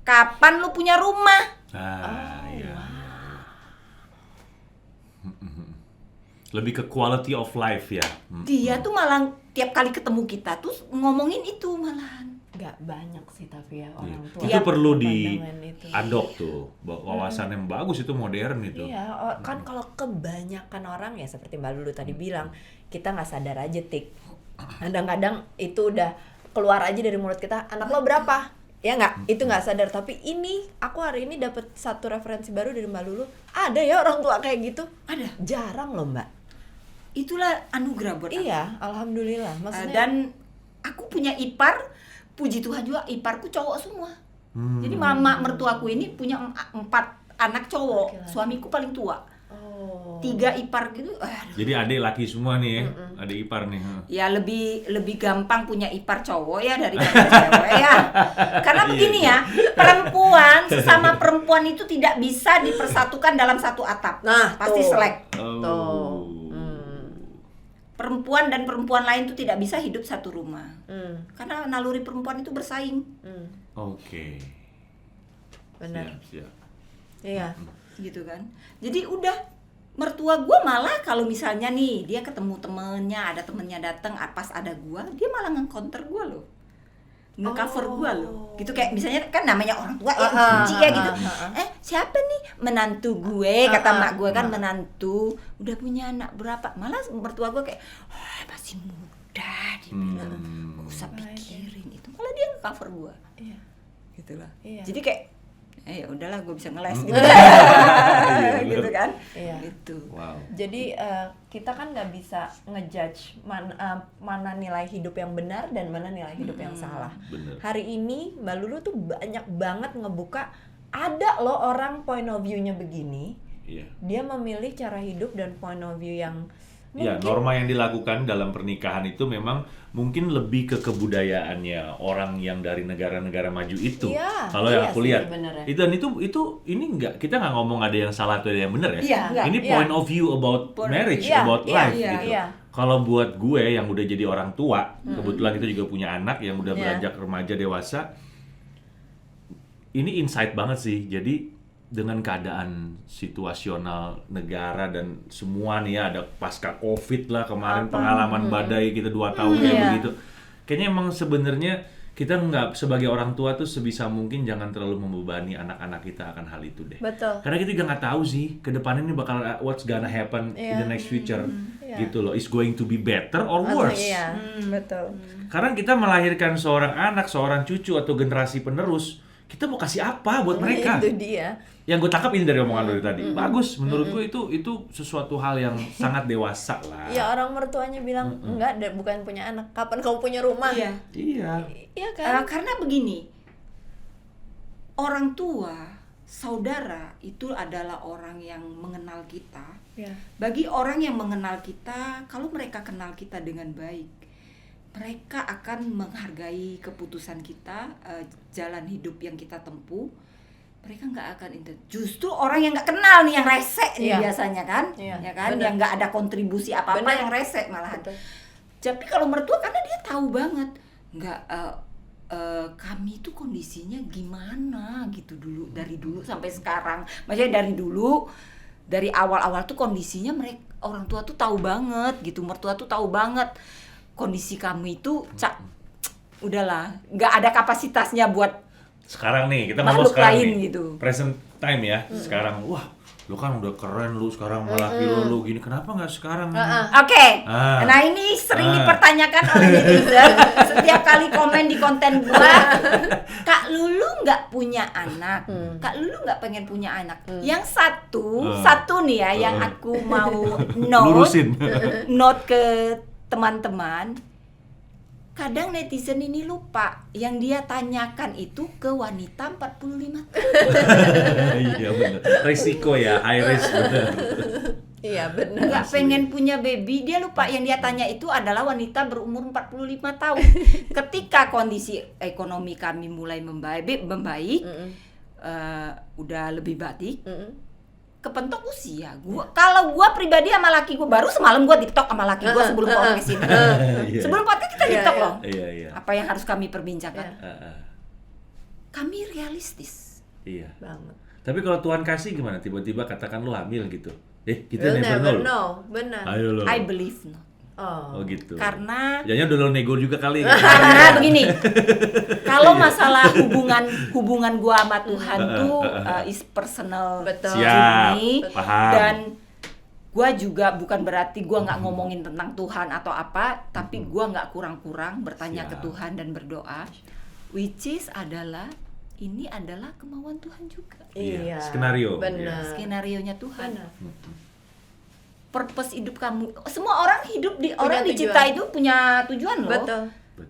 kapan lu punya rumah. Iya. Lebih ke quality of life ya. Dia tuh malah tiap kali ketemu kita tuh ngomongin itu malahan. Gak banyak sih tapi ya orang tua. Itu perlu di-adopt tuh. Wawasan yang bagus itu modern itu. Iya, kan kalau kebanyakan orang ya seperti Mbak Lulu tadi bilang, kita nggak sadar aja Tik. Kadang-kadang itu udah keluar aja dari mulut kita, anak lo berapa? Ya nggak, itu nggak sadar. Tapi ini, aku hari ini dapat satu referensi baru dari Mbak Lulu. Ada ya orang tua kayak gitu? Ada. Jarang loh Mbak. Itulah anugerah buat aku. Iya, alhamdulillah. Maksudnya dan aku punya ipar, puji Tuhan juga iparku cowok semua. Jadi mama mertuaku ini punya 4 anak cowok. Suamiku paling tua. 3 ipar gitu. Jadi adik laki semua nih ya. Adik ipar nih. Ya lebih gampang punya ipar cowok ya daripada cewek ya. Karena begini ya, sesama perempuan itu tidak bisa dipersatukan dalam satu atap. Nah, pasti selek. Tuh. Perempuan dan perempuan lain itu tidak bisa hidup satu rumah. Karena naluri perempuan itu bersaing. Oke. Benar. Siap. Iya. Gitu kan. Jadi udah mertua gue malah kalau misalnya nih dia ketemu temennya, ada temennya datang pas ada gue, dia malah nge-counter gue loh. Nge-cover gue loh. Gitu kayak misalnya kan namanya orang tua ya kunci ya gitu. Siapa nih menantu gue, kata mak gue kan menantu, udah punya anak berapa? Malah mertua gue kayak masih muda, dia bilang gak usah pikirin itu. Malah dia nge-cover gue. Iya. Gitu lah. Iya. Jadi kayak ya udahlah gue bisa ngeles gitu. Gitu kan. Iya. Gitu. Wow. Jadi kita kan nggak bisa ngejudge mana nilai hidup yang benar dan mana nilai hidup yang salah. Bener. Hari ini Mbak Lulu tuh banyak banget ngebuka, ada loh orang point of view-nya begini. Iya. Dia memilih cara hidup dan point of view yang Ya, norma yang dilakukan dalam pernikahan itu memang mungkin lebih ke kebudayaannya orang yang dari negara-negara maju itu. Iya, Kalau yang aku sih, lihat, sebenarnya. itu ini kita nggak ngomong ada yang salah atau ada yang benar ya. Iya, enggak. Ini point of view about marriage, about life gitu. Iya. Kalau buat gue yang udah jadi orang tua, kebetulan kita juga punya anak yang udah beranjak remaja dewasa, ini insight banget sih. Jadi dengan keadaan situasional negara dan semua nih ya, ada pasca COVID lah kemarin, pengalaman badai kita 2 tahun kayak begitu. Kayaknya emang sebenarnya kita nggak, sebagai orang tua tuh sebisa mungkin jangan terlalu membebani anak-anak kita akan hal itu deh. Betul. Karena kita juga nggak tahu sih ke depannya ini bakal what's gonna happen in the next future gitu loh. Is going to be better or worse? Betul. Karena kita melahirkan seorang anak, seorang cucu atau generasi penerus, kita mau kasih apa buat mereka? Itu dia. Yang gue tangkap ini dari omongan lo tadi. Bagus, menurut gue itu sesuatu hal yang sangat dewasa lah. Ya orang mertuanya bilang enggak, bukan punya anak. Kapan kamu punya rumah? Iya. Iya kan? Karena begini, orang tua, saudara itu adalah orang yang mengenal kita. Iya. Bagi orang yang mengenal kita, kalau mereka kenal kita dengan baik, mereka akan menghargai keputusan kita, jalan hidup yang kita tempuh. Mereka nggak akan justru orang yang nggak kenal nih yang rese nih biasanya kan, ya kan, bener. Yang nggak ada kontribusi apa-apa yang rese malahan. Betul. Tapi kalau mertua karena dia tahu banget, kami tuh kondisinya gimana gitu dari dulu sampai sekarang. Maksudnya dari awal-awal tuh kondisinya mereka orang tua tuh tahu banget gitu, mertua tuh tahu banget kondisi kamu itu udahlah nggak ada kapasitasnya buat sekarang nih kita ngomong sekarang lain nih, gitu. Present time ya. Sekarang wah lu kan udah keren lu sekarang malah lu gini, kenapa nggak sekarang? Oke. Nah ini sering dipertanyakan oleh netizen setiap kali komen di konten gua, Kak Lulu nggak punya anak, Kak Lulu nggak pengen punya anak. Yang satu nih ya yang aku mau note ke teman-teman. Kadang netizen ini lupa yang dia tanyakan itu ke wanita 45 tahun. Iya benar. Risiko ya, high risk benar. Iya benar. Nggak pengen punya baby, dia lupa yang dia tanya itu adalah wanita berumur 45 tahun. Ketika kondisi ekonomi kami mulai membaik, udah lebih baik. Kepentok usia. Kalau gua pribadi sama laki gua baru semalam gua TikTok sama laki gua sebelum podcast ini. Sebelum podcast kita TikTok loh. Apa yang harus kami perbincangkan? Kami realistis. Iya. Banget. Tapi kalau Tuhan kasih gimana? Tiba-tiba katakan lu hamil gitu. Kita never know. Benar. Ayo lo. I believe no. Oh gitu. Karena jangan udah lo nego juga kali. Karena begini. Kalau masalah hubungan gua sama Tuhan tuh is personal. Betul. Journey. Paham. Dan gua juga bukan berarti gua nggak ngomongin tentang Tuhan atau apa, tapi gua nggak kurang-kurang bertanya ke Tuhan dan berdoa, which is ini adalah kemauan Tuhan juga. Iya. Skenario. Benar. Skenarionya Tuhan. Benar. Purpose hidup kamu. Semua orang hidup orang dicipta itu punya tujuan loh. Betul.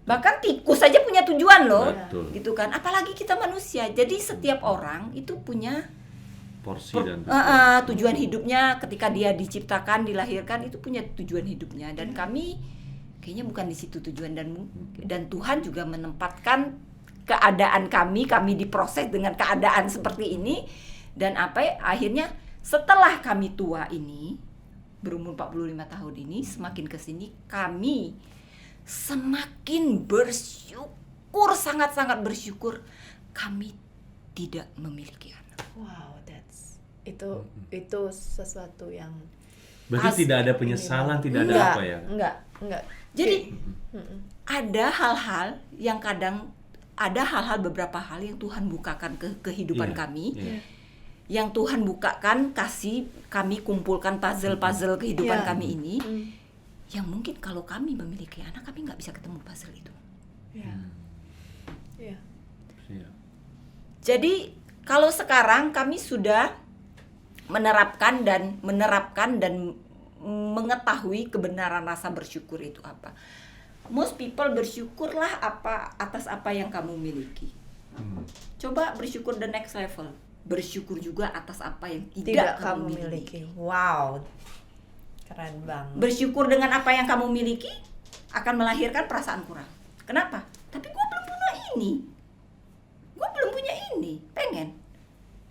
Bahkan tikus saja punya tujuan loh. Betul. Gitu kan. Apalagi kita manusia. Jadi setiap orang itu punya porsi dan tujuan hidupnya ketika dia diciptakan, dilahirkan itu punya tujuan hidupnya dan kami kayaknya bukan di situ tujuan dan Tuhan juga menempatkan keadaan kami diproses dengan keadaan seperti ini dan akhirnya setelah kami tua ini berumur 45 tahun ini semakin kesini kami semakin bersyukur, sangat-sangat bersyukur kami tidak memiliki anak. Wow, itu sesuatu yang berarti tidak ada penyesalan, tidak ada apa ya? Enggak. Jadi ada hal-hal yang beberapa hal yang Tuhan bukakan ke kehidupan kami. Yang Tuhan bukakan, kasih kami kumpulkan puzzle kehidupan kami ini. Yang mungkin kalau kami memiliki anak, kami nggak bisa ketemu puzzle itu. Jadi kalau sekarang kami sudah menerapkan dan mengetahui kebenaran rasa bersyukur itu apa. Most people bersyukurlah atas apa yang kamu miliki. Coba bersyukur the next level. Bersyukur juga atas apa yang tidak kamu miliki. Wow, keren banget. Bersyukur dengan apa yang kamu miliki akan melahirkan perasaan kurang. Kenapa? Tapi gue belum punya ini, pengen.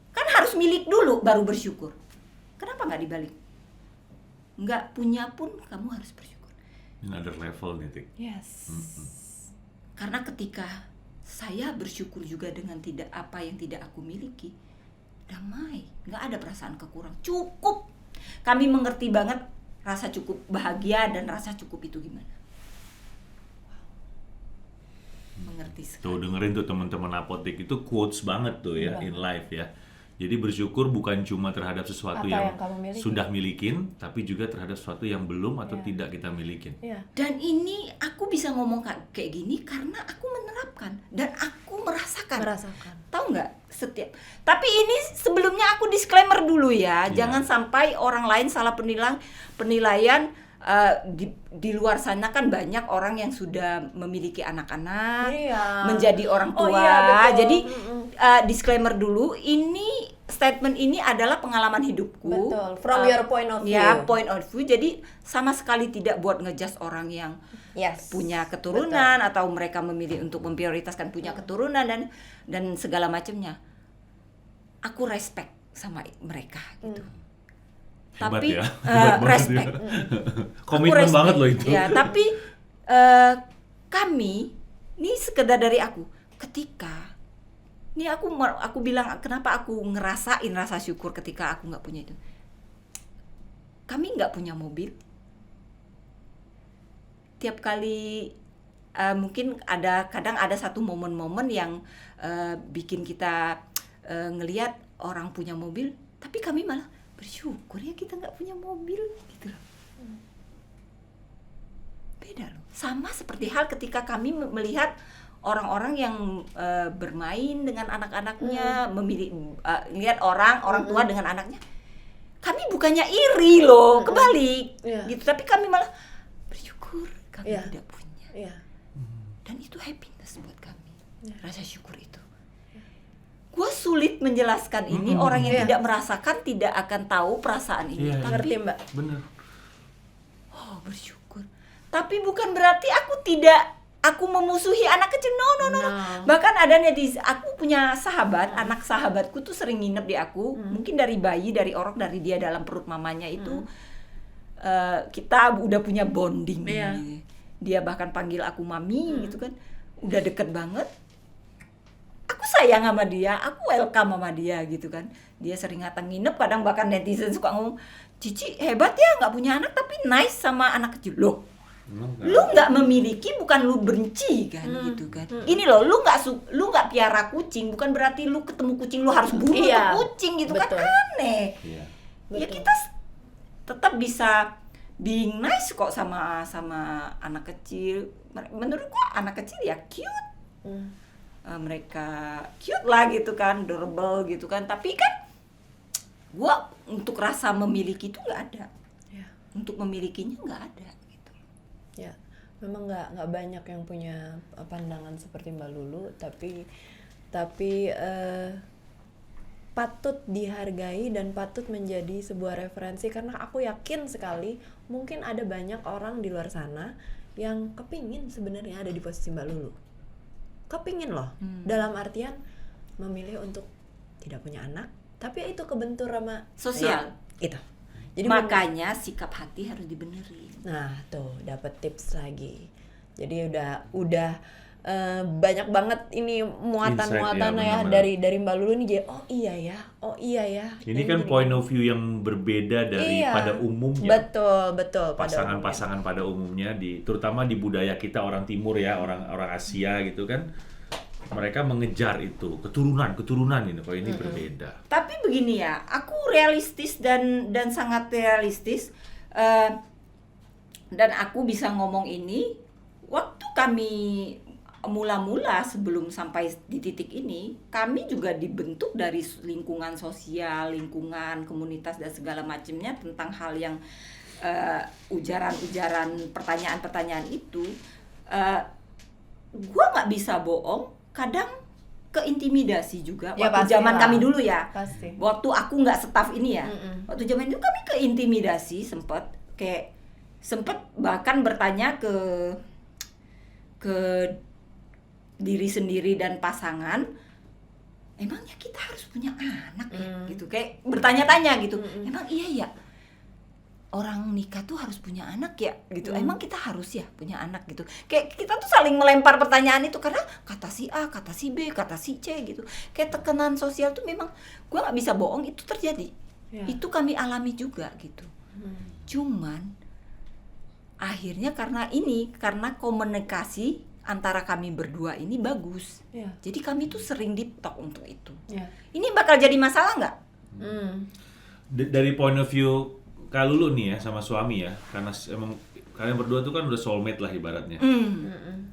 Kan harus milik dulu baru bersyukur. Kenapa nggak dibalik? Nggak punya pun kamu harus bersyukur. Another level nih, Tik. Yes. Karena ketika saya bersyukur juga dengan apa yang tidak aku miliki, damai, nggak ada perasaan kekurang, cukup. Kami mengerti banget rasa cukup, bahagia dan rasa cukup itu gimana. Mengerti sekali. Tuh dengerin tuh teman-teman apotek, itu quotes banget tuh ya in life ya. Jadi bersyukur bukan cuma terhadap sesuatu yang sudah milikin, tapi juga terhadap sesuatu yang belum atau tidak kita milikin. Dan ini aku bisa ngomong kayak gini karena aku menerapkan dan aku merasakan. Merasakan. Tahu nggak setiap. Tapi ini sebelumnya aku disclaimer dulu ya, jangan sampai orang lain salah penilaian. Di luar sana kan banyak orang yang sudah memiliki anak-anak, menjadi orang tua. Jadi disclaimer dulu, ini statement ini adalah pengalaman hidupku. Betul. From your point of view. Ya, point of view. Jadi sama sekali tidak buat ngejudge orang yang punya keturunan atau mereka memilih untuk memprioritaskan punya keturunan dan segala macamnya. Aku respect sama mereka gitu. Hebat tapi ya. Respect. Komitmen banget loh itu. Ya, tapi kami ini sekedar dari aku, ketika ini aku bilang kenapa aku ngerasain rasa syukur ketika aku nggak punya itu. Kami nggak punya mobil. Tiap kali mungkin kadang ada satu momen-momen yang bikin kita ngelihat orang punya mobil, tapi kami malah bersyukur ya kita nggak punya mobil gitu loh. Beda loh. Sama seperti hal ketika kami melihat orang-orang yang bermain dengan anak-anaknya, lihat orang tua dengan anaknya. Kami bukannya iri loh, kebalik gitu. Tapi kami malah bersyukur kami tidak punya. Dan itu happiness buat kami. Rasa syukur itu. Gue sulit menjelaskan ini, orang yang tidak merasakan tidak akan tahu perasaan ini. Ngerti Mbak? Bener. Oh, bersyukur. Tapi bukan berarti aku memusuhi anak kecil. No. Bahkan ada netizen, aku punya sahabat, anak sahabatku tuh sering nginep di aku. Mungkin dari bayi, dari dia dalam perut mamanya itu kita udah punya bonding. Dia bahkan panggil aku mami gitu kan. Udah deket banget. Aku sayang sama dia, aku welcome sama dia gitu kan. Dia sering datang nginep, kadang bahkan netizen suka ngomong, Cici hebat ya nggak punya anak tapi nice sama anak kecil. Loh, lu nggak memiliki bukan lu benci kan gitu kan. Ini loh, lu nggak piara kucing bukan berarti lu ketemu kucing lu harus bunuh tuh kucing gitu. Betul. Kan aneh. Ya kita tetap bisa being nice kok sama anak kecil. Menurutku anak kecil ya cute. Mereka cute lah gitu kan, adorable gitu kan. Tapi kan gua untuk rasa memiliki itu nggak ada. Untuk memilikinya nggak ada gitu. Ya, memang nggak banyak yang punya pandangan seperti Mbak Lulu, tapi patut dihargai dan patut menjadi sebuah referensi, karena aku yakin sekali mungkin ada banyak orang di luar sana yang kepingin sebenarnya ada di posisi Mbak Lulu. Kepingin loh, dalam artian memilih untuk tidak punya anak, tapi itu kebentur sama sosial. Itu. Jadi makanya sikap hati harus dibenerin. Nah, tuh dapat tips lagi. Jadi udah banyak banget ini muatan-muatan ya dari Mbak Lulu nih. Jadi oh iya ya. Ini kan point of view yang berbeda dari pada umumnya. Betul. Pasangan-pasangan pada umumnya terutama di budaya kita orang timur ya, orang Asia gitu kan. Mereka mengejar itu keturunan ini. Kalau ini berbeda. Tapi begini ya, aku realistis dan sangat realistis, dan aku bisa ngomong ini waktu kami mula-mula sebelum sampai di titik ini, kami juga dibentuk dari lingkungan sosial, lingkungan komunitas dan segala macamnya tentang hal yang ujaran-ujaran, pertanyaan-pertanyaan itu. Gua nggak bisa bohong, kadang keintimidasi juga waktu zaman kami dulu ya. Pasti. Waktu aku nggak staff ini ya. Waktu zaman itu kami keintimidasi sempet bahkan bertanya ke diri sendiri dan pasangan, emangnya kita harus punya anak ya gitu, kayak bertanya-tanya gitu. Emang iya ya orang nikah tuh harus punya anak ya gitu. Emang kita harus ya punya anak gitu. Kayak kita tuh saling melempar pertanyaan itu karena kata si A, kata si B, kata si C gitu. Kayak tekanan sosial tuh memang gua nggak bisa bohong itu terjadi. Itu kami alami juga gitu. Cuman akhirnya karena komunikasi antara kami berdua ini bagus. Jadi kami tuh sering deep talk untuk itu. Ini bakal jadi masalah nggak? Dari point of view Kak Lulu nih ya sama suami ya, karena emang kalian berdua tuh kan udah soulmate lah ibaratnya.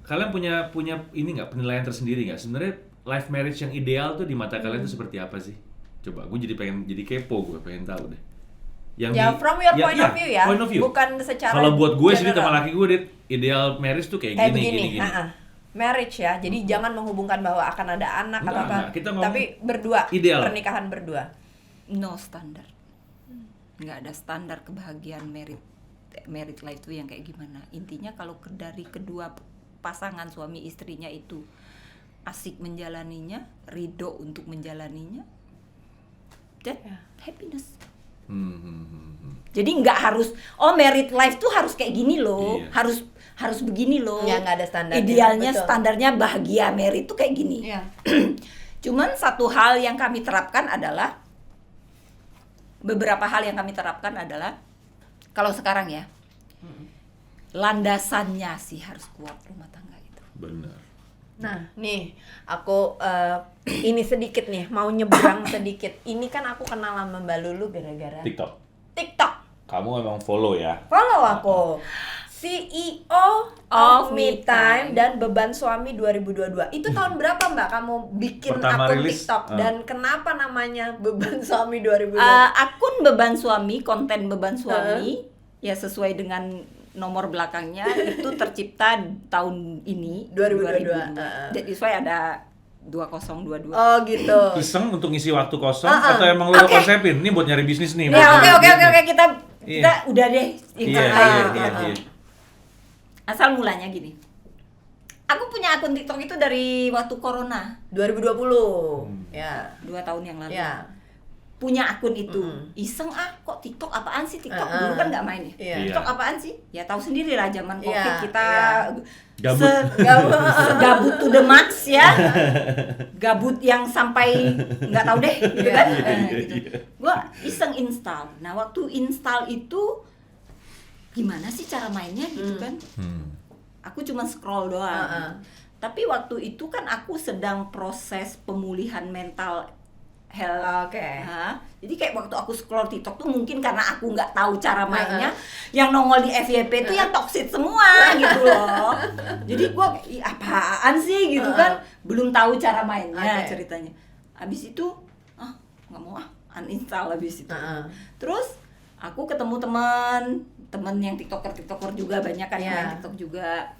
Kalian punya ini nggak, penilaian tersendiri nggak? Sebenarnya life marriage yang ideal tuh di mata kalian tuh seperti apa sih? Coba, gue jadi kepo, gue pengen tahu deh. From your point of view ya, point of view. Bukan secara kalau buat gue sendiri general. sama laki gue, ideal marriage tuh kayak gini. Marriage ya, jadi jangan menghubungkan bahwa akan ada anak atau apa, tapi berdua, ideal. Pernikahan berdua. No standar, nggak ada standar kebahagiaan married life itu yang kayak gimana. Intinya kalau dari kedua pasangan suami istrinya itu asik menjalaninya, ridho untuk menjalaninya, that happiness. Jadi nggak harus married life tuh harus kayak gini loh, harus begini loh. Ya, nggak ada standarnya. Idealnya standarnya bahagia married tuh kayak gini. Ya. Cuman satu hal yang kami terapkan adalah, beberapa hal yang kami terapkan adalah, kalau sekarang ya, landasannya sih harus kuat rumah tangga itu. Benar. Nah, nih aku ini sedikit nih, mau nyebrang sedikit. Ini kan aku kenal sama Mbak Lulu gara-gara TikTok. Kamu emang follow ya? Follow aku. CEO of Me Time dan Beban Suami 2022. Itu tahun berapa Mbak kamu bikin pertama akun rilis, TikTok dan kenapa namanya Beban Suami 2022? Akun Beban Suami, konten Beban Suami ya sesuai dengan nomor belakangnya itu tercipta tahun ini 2022. Jadi sesuai ada 2022. Oh gitu. Iseng untuk ngisi waktu kosong atau emang lu konsepin? Ini buat nyari bisnis nih. Ya oke kita udah deh. Iya. Asal mulanya gini. Aku punya akun TikTok itu dari waktu Corona 2020. Ya. 2 tahun yang lalu. Ya. Punya akun itu. Iseng kok TikTok apaan sih? TikTok dulu kan nggak main ya. TikTok apaan sih? Ya tahu sendiri lah zaman Covid kita gabut to the max ya. Gabut yang sampai nggak tahu deh gitu kan. Gitu. Gua iseng install. Nah, waktu install itu gimana sih cara mainnya gitu kan? Aku cuma scroll doang. Tapi waktu itu kan aku sedang proses pemulihan mental health. Jadi kayak waktu aku scroll TikTok tuh mungkin karena aku nggak tahu cara mainnya, yang nongol di FYP tuh yang toxic semua gitu loh. Jadi gua apaan sih gitu kan? Belum tahu cara mainnya ceritanya. Abis itu nggak mau uninstall abis itu. Terus aku ketemu teman yang tiktoker juga banyak kan yang main TikTok juga.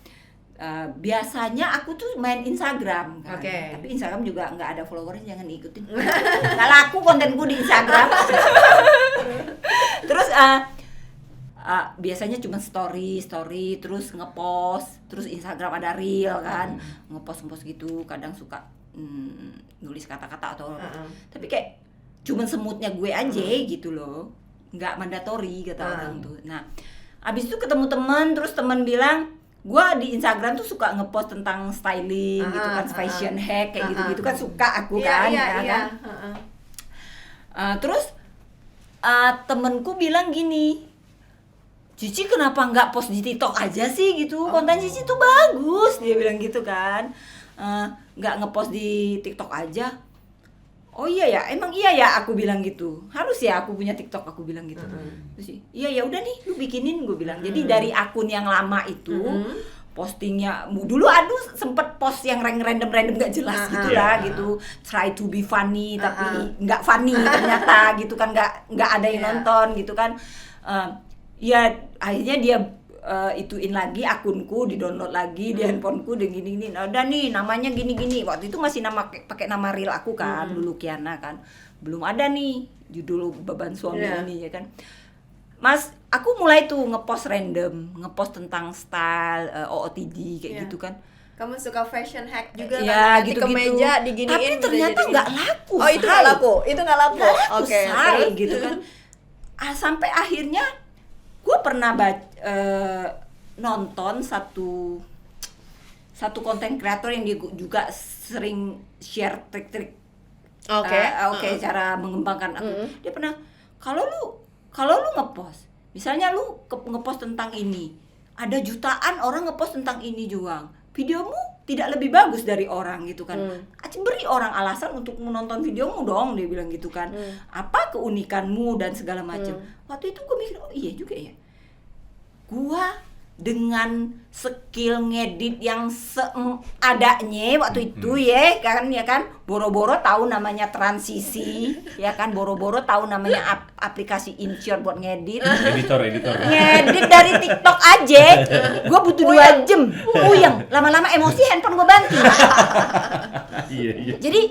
Biasanya aku tuh main Instagram kan. Tapi Instagram juga nggak ada followersnya, jangan ikutin. Nggak laku kontenku di Instagram. Terus biasanya cuma story terus ngepost, terus Instagram ada reel kan, ngepost gitu. Kadang suka nulis kata-kata atau tapi kayak cuma semutnya gue aja gitu loh, nggak mandatory kata orang tuh. Nah, abis itu ketemu teman, terus teman bilang, gua di Instagram tuh suka ngepost tentang styling gitu kan, fashion hack kayak gitu-gitu kan suka aku kan. Terus temenku bilang gini, Cici kenapa nggak post di TikTok aja sih gitu, konten Cici tuh bagus, dia bilang gitu kan. Nggak ngepost di TikTok aja. Oh iya ya, emang iya ya, aku bilang gitu. Harus ya aku punya TikTok, aku bilang gitu. Terus iya ya udah nih, lu bikinin, gue bilang. Jadi dari akun yang lama itu postingnya dulu sempet post yang random gak jelas gitulah gitu. Try to be funny tapi nggak funny ternyata gitu kan, nggak ada yang nonton gitu kan. Ya akhirnya dia ituin lagi akunku, di-download lagi di handphoneku dan gini-gini. Nah, udah nih namanya gini-gini. Waktu itu masih pakai nama real aku kan, dulu Kiana kan. Belum ada nih judul Beban Suami ini ya kan. Mas, aku mulai tuh ngepost random, ngepost tentang style, OOTD kayak gitu kan. Kamu suka fashion hack juga ya, kan? Gitu-gitu. Kemeja diginiin. Tapi ternyata nggak laku. Oh, itu nggak laku. Oke, gitu kan. Sampai akhirnya gue pernah nonton satu konten kreator yang dia juga sering share trik-trik cara mengembangkan aku. Dia pernah, kalau lu ngepost, misalnya lu ngepost tentang ini, ada jutaan orang ngepost tentang ini juga, videomu tidak lebih bagus dari orang gitu kan. Beri orang alasan untuk menonton videomu dong, dia bilang gitu kan. Apa keunikanmu dan segala macam. Waktu itu gue mikir, oh iya juga ya. Gua dengan skill ngedit yang seadanya waktu itu ya kan boro-boro tahu namanya transisi ya kan, boro-boro tahu namanya aplikasi InShot buat ngedit. editor Ngedit dari TikTok aja gue butuh 2 jam puyeng, lama-lama emosi handphone gue banting. Iya. Jadi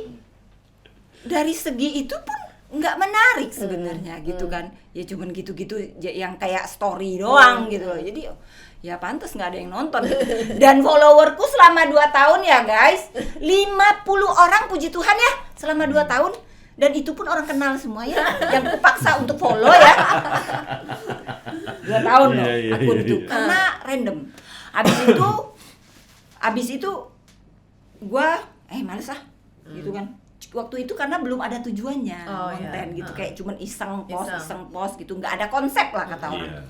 dari segi itu pun nggak menarik sebenarnya gitu kan, ya cuman gitu-gitu yang kayak story doang gitu loh. Jadi ya pantas nggak ada yang nonton. Dan followerku selama 2 tahun ya guys, 50 orang, puji Tuhan ya, selama 2 tahun. Dan itu pun orang kenal semua ya, yang kupaksa untuk follow ya. 2 tahun loh akun itu, karena random. Abis itu gua males ah gitu kan. Waktu itu karena belum ada tujuannya konten gitu, kayak cuman iseng post gitu, nggak ada konsep lah kata orang.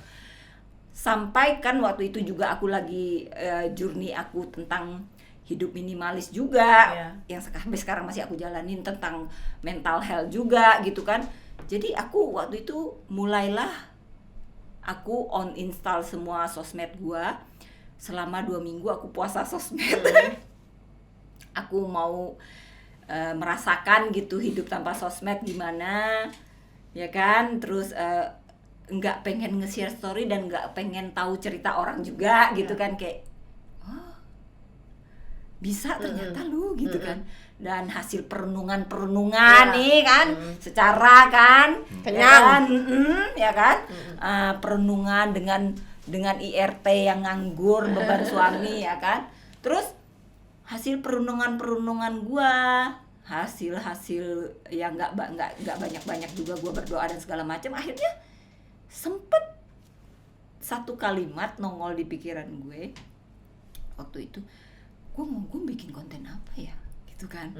Sampai kan waktu itu juga aku lagi journey aku tentang hidup minimalis juga, yang sampai sekarang masih aku jalanin, tentang mental health juga gitu kan. Jadi aku waktu itu mulailah aku uninstall semua sosmed gua. Selama 2 minggu aku puasa sosmed. Aku mau merasakan gitu hidup tanpa sosmed gimana, ya kan. Terus nggak pengen nge-share story dan nggak pengen tahu cerita orang juga gitu kan, kayak bisa ternyata lu gitu kan. Dan hasil perenungan nih kan, secara kan kenyang ya kan, perenungan dengan IRT yang nganggur, beban suami ya kan. Terus hasil perenungan gua, hasil yang nggak banyak juga, gua berdoa dan segala macam, akhirnya sempet satu kalimat nongol di pikiran gue waktu itu, gue bikin konten apa ya gitu kan.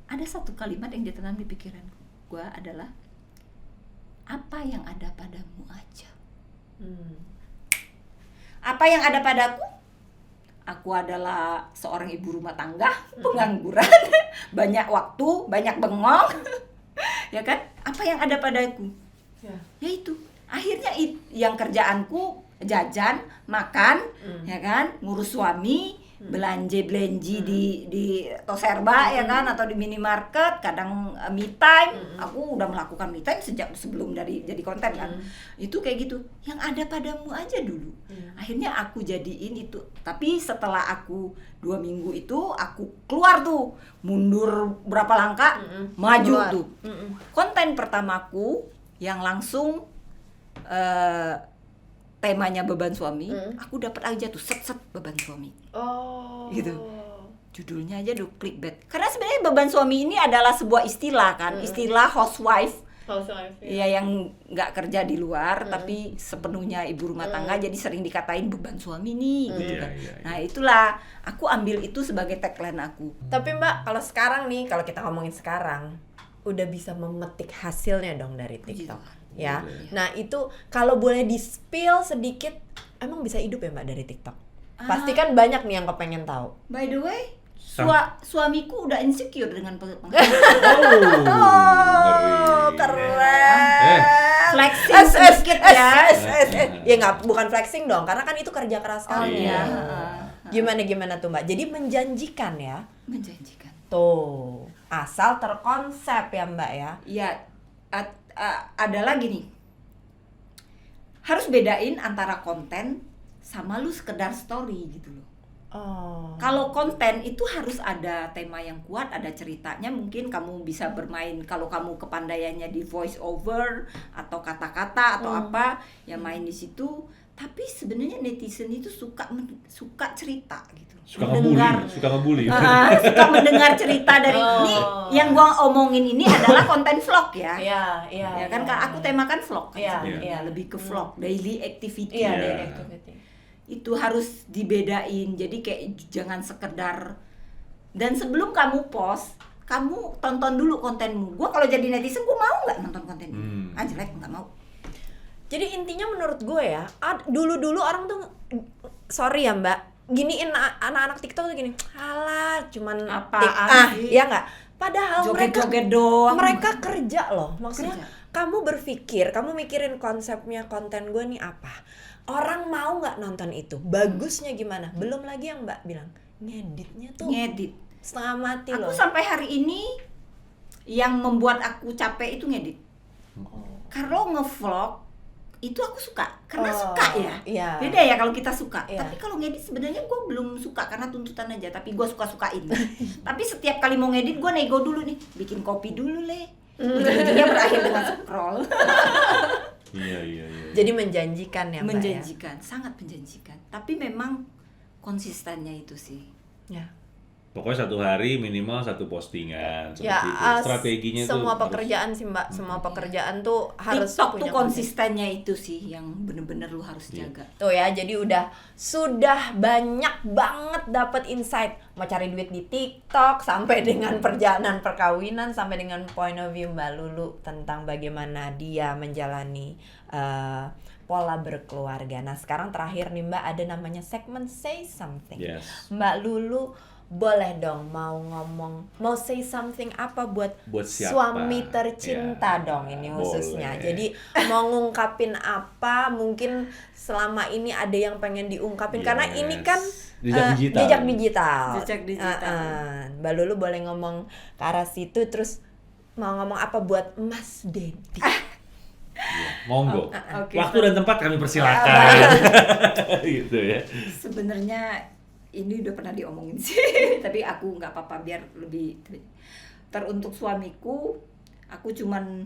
Ada satu kalimat yang ditanam di pikiran gue adalah, apa yang ada padamu aja. Apa yang ada padaku? Aku adalah seorang ibu rumah tangga, pengangguran, banyak waktu, banyak bengong, ya kan? Apa yang ada padaku? Ya itu. Akhirnya yang kerjaanku jajan, makan, ya kan? Ngurus suami, belanja di Toserba ya kan, atau di minimarket, kadang me time. Aku udah melakukan me time sejak sebelum jadi konten kan. Itu kayak gitu. Yang ada padamu aja dulu. Akhirnya aku jadiin itu. Tapi setelah aku 2 minggu itu, aku keluar tuh, mundur berapa langkah, maju tuh. Konten pertamaku yang langsung temanya beban suami, aku dapat aja tuh set beban suami. Gitu. Judulnya aja tuh clickbait. Karena sebenarnya beban suami ini adalah sebuah istilah kan, istilah housewife. Iya, yang nggak kerja di luar tapi sepenuhnya ibu rumah tangga, jadi sering dikatain beban suami nih gitu kan. Nah, itulah aku ambil itu sebagai tagline aku. Tapi Mbak, kalau sekarang nih, kalau kita ngomongin sekarang, udah bisa memetik hasilnya dong dari TikTok. Ya. Nah, itu kalau boleh di-spill sedikit, emang bisa hidup ya Mbak dari TikTok? Pasti kan banyak nih yang kepengen tahu. By the way, suamiku udah insecure dengan penghasilan. Keren. Flexing sedikit ya. Ya nggak, bukan flexing dong, karena kan itu kerja keras kamu. Gimana tuh Mbak? Jadi menjanjikan ya? Menjanjikan. Tuh, asal terkonsep ya Mbak ya? Iya. Ada lagi nih, harus bedain antara konten sama lu sekedar story gitu loh. Kalau konten itu harus ada tema yang kuat, ada ceritanya, mungkin kamu bisa bermain, kalau kamu kepandaiannya di voice over atau kata-kata atau apa, ya main di situ. Tapi sebenarnya netizen itu suka cerita gitu. Suka ngebully. Suka mendengar cerita dari ini. Yang gua omongin ini adalah konten vlog ya. Ya kan aku temakan vlog kan. Lebih ke vlog, daily activity. Daily activity. Itu harus dibedain. Jadi kayak jangan sekedar, dan sebelum kamu post, kamu tonton dulu kontenmu. Gua kalau jadi netizen, gua mau nggak nonton konten ini? Jelek, nggak mau. Jadi intinya menurut gue ya, dulu orang tuh, sorry ya Mbak, giniin anak-anak TikTok tuh gini, alah cuman apaan sih? Ya nggak? Padahal joget-joget doang. Mereka kerja loh, maksudnya kamu berpikir, kamu mikirin konsepnya konten gue nih apa. orang mau nggak nonton itu, bagusnya gimana, belum lagi yang Mbak bilang ngeditnya tuh setengah mati loh. Aku sampai hari ini yang membuat aku capek itu ngedit. Kalau ngevlog itu aku suka karena suka ya. Beda ya kalau kita suka. Tapi kalau ngedit sebenarnya gue belum suka karena tuntutan aja. Tapi gue suka-sukain. Tapi setiap kali mau ngedit gue nego dulu nih, bikin kopi dulu ujung-ujungnya berakhir dengan scroll. Iya. Jadi menjanjikan ya Mbak. Menjanjikan, sangat menjanjikan. Tapi memang konsistennya itu sih. Ya. Pokoknya satu hari minimal satu postingan. Ya, strateginya semua tuh pekerjaan harus... sih Mbak, semua pekerjaan tuh harus TikTok punya tuh konsistennya itu sih yang bener-bener lu harus jaga. Tuh ya, jadi sudah banyak banget dapat insight mau cari duit di TikTok sampai dengan perjalanan perkawinan sampai dengan point of view Mbak Lulu tentang bagaimana dia menjalani pola berkeluarga. Nah, sekarang terakhir nih Mbak, ada namanya segmen Say Something. Yes. Mbak Lulu boleh dong mau ngomong, mau say something apa buat suami tercinta dong ini khususnya. Boleh. Jadi mau ngungkapin apa, mungkin selama ini ada yang pengen diungkapin karena ini kan jejak digital. Mbak Lulu boleh ngomong ke arah situ, terus mau ngomong apa buat Mas Dedi. Monggo. Waktu dan tempat kami persilakan. Gitu ya. Sebenarnya ini udah pernah diomongin sih, tapi aku nggak apa-apa biar lebih teruntuk suamiku. Aku cuman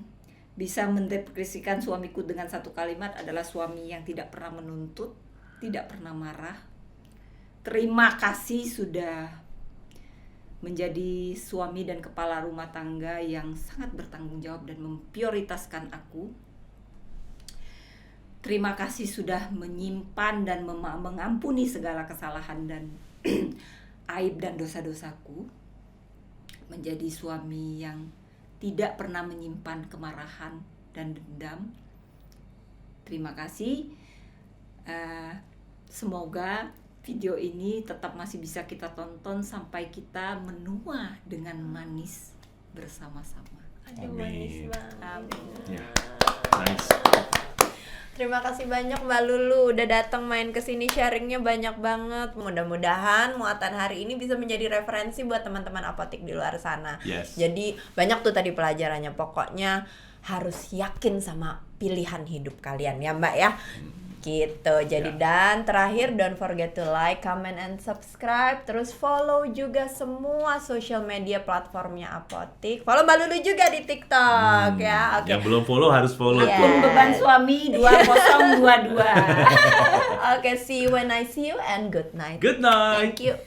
bisa mendeskripsikan suamiku dengan satu kalimat, adalah suami yang tidak pernah menuntut, tidak pernah marah. Terima kasih sudah menjadi suami dan kepala rumah tangga yang sangat bertanggung jawab dan memprioritaskan aku. Terima kasih sudah menyimpan dan mengampuni segala kesalahan dan aib dan dosa-dosaku. Menjadi suami yang tidak pernah menyimpan kemarahan dan dendam. Terima kasih. Semoga video ini tetap masih bisa kita tonton sampai kita menua dengan manis bersama-sama. Aduh, manis banget. Amin. Ya. Nice. Terima kasih banyak Mbak Lulu udah datang main ke sini, sharingnya banyak banget. Mudah-mudahan muatan hari ini bisa menjadi referensi buat teman-teman apotik di luar sana. Yes. Jadi banyak tuh tadi pelajarannya. Pokoknya harus yakin sama pilihan hidup kalian ya Mbak ya. Gitu. Jadi dan terakhir, don't forget to like, comment, and subscribe. Terus follow juga semua social media platformnya Apotik. Follow Mbak Lulu juga di TikTok ya. Oke. Yang belum follow harus follow. Akun Beban Suami 2022. Oke, see you when I see you and good night. Good night. Thank you.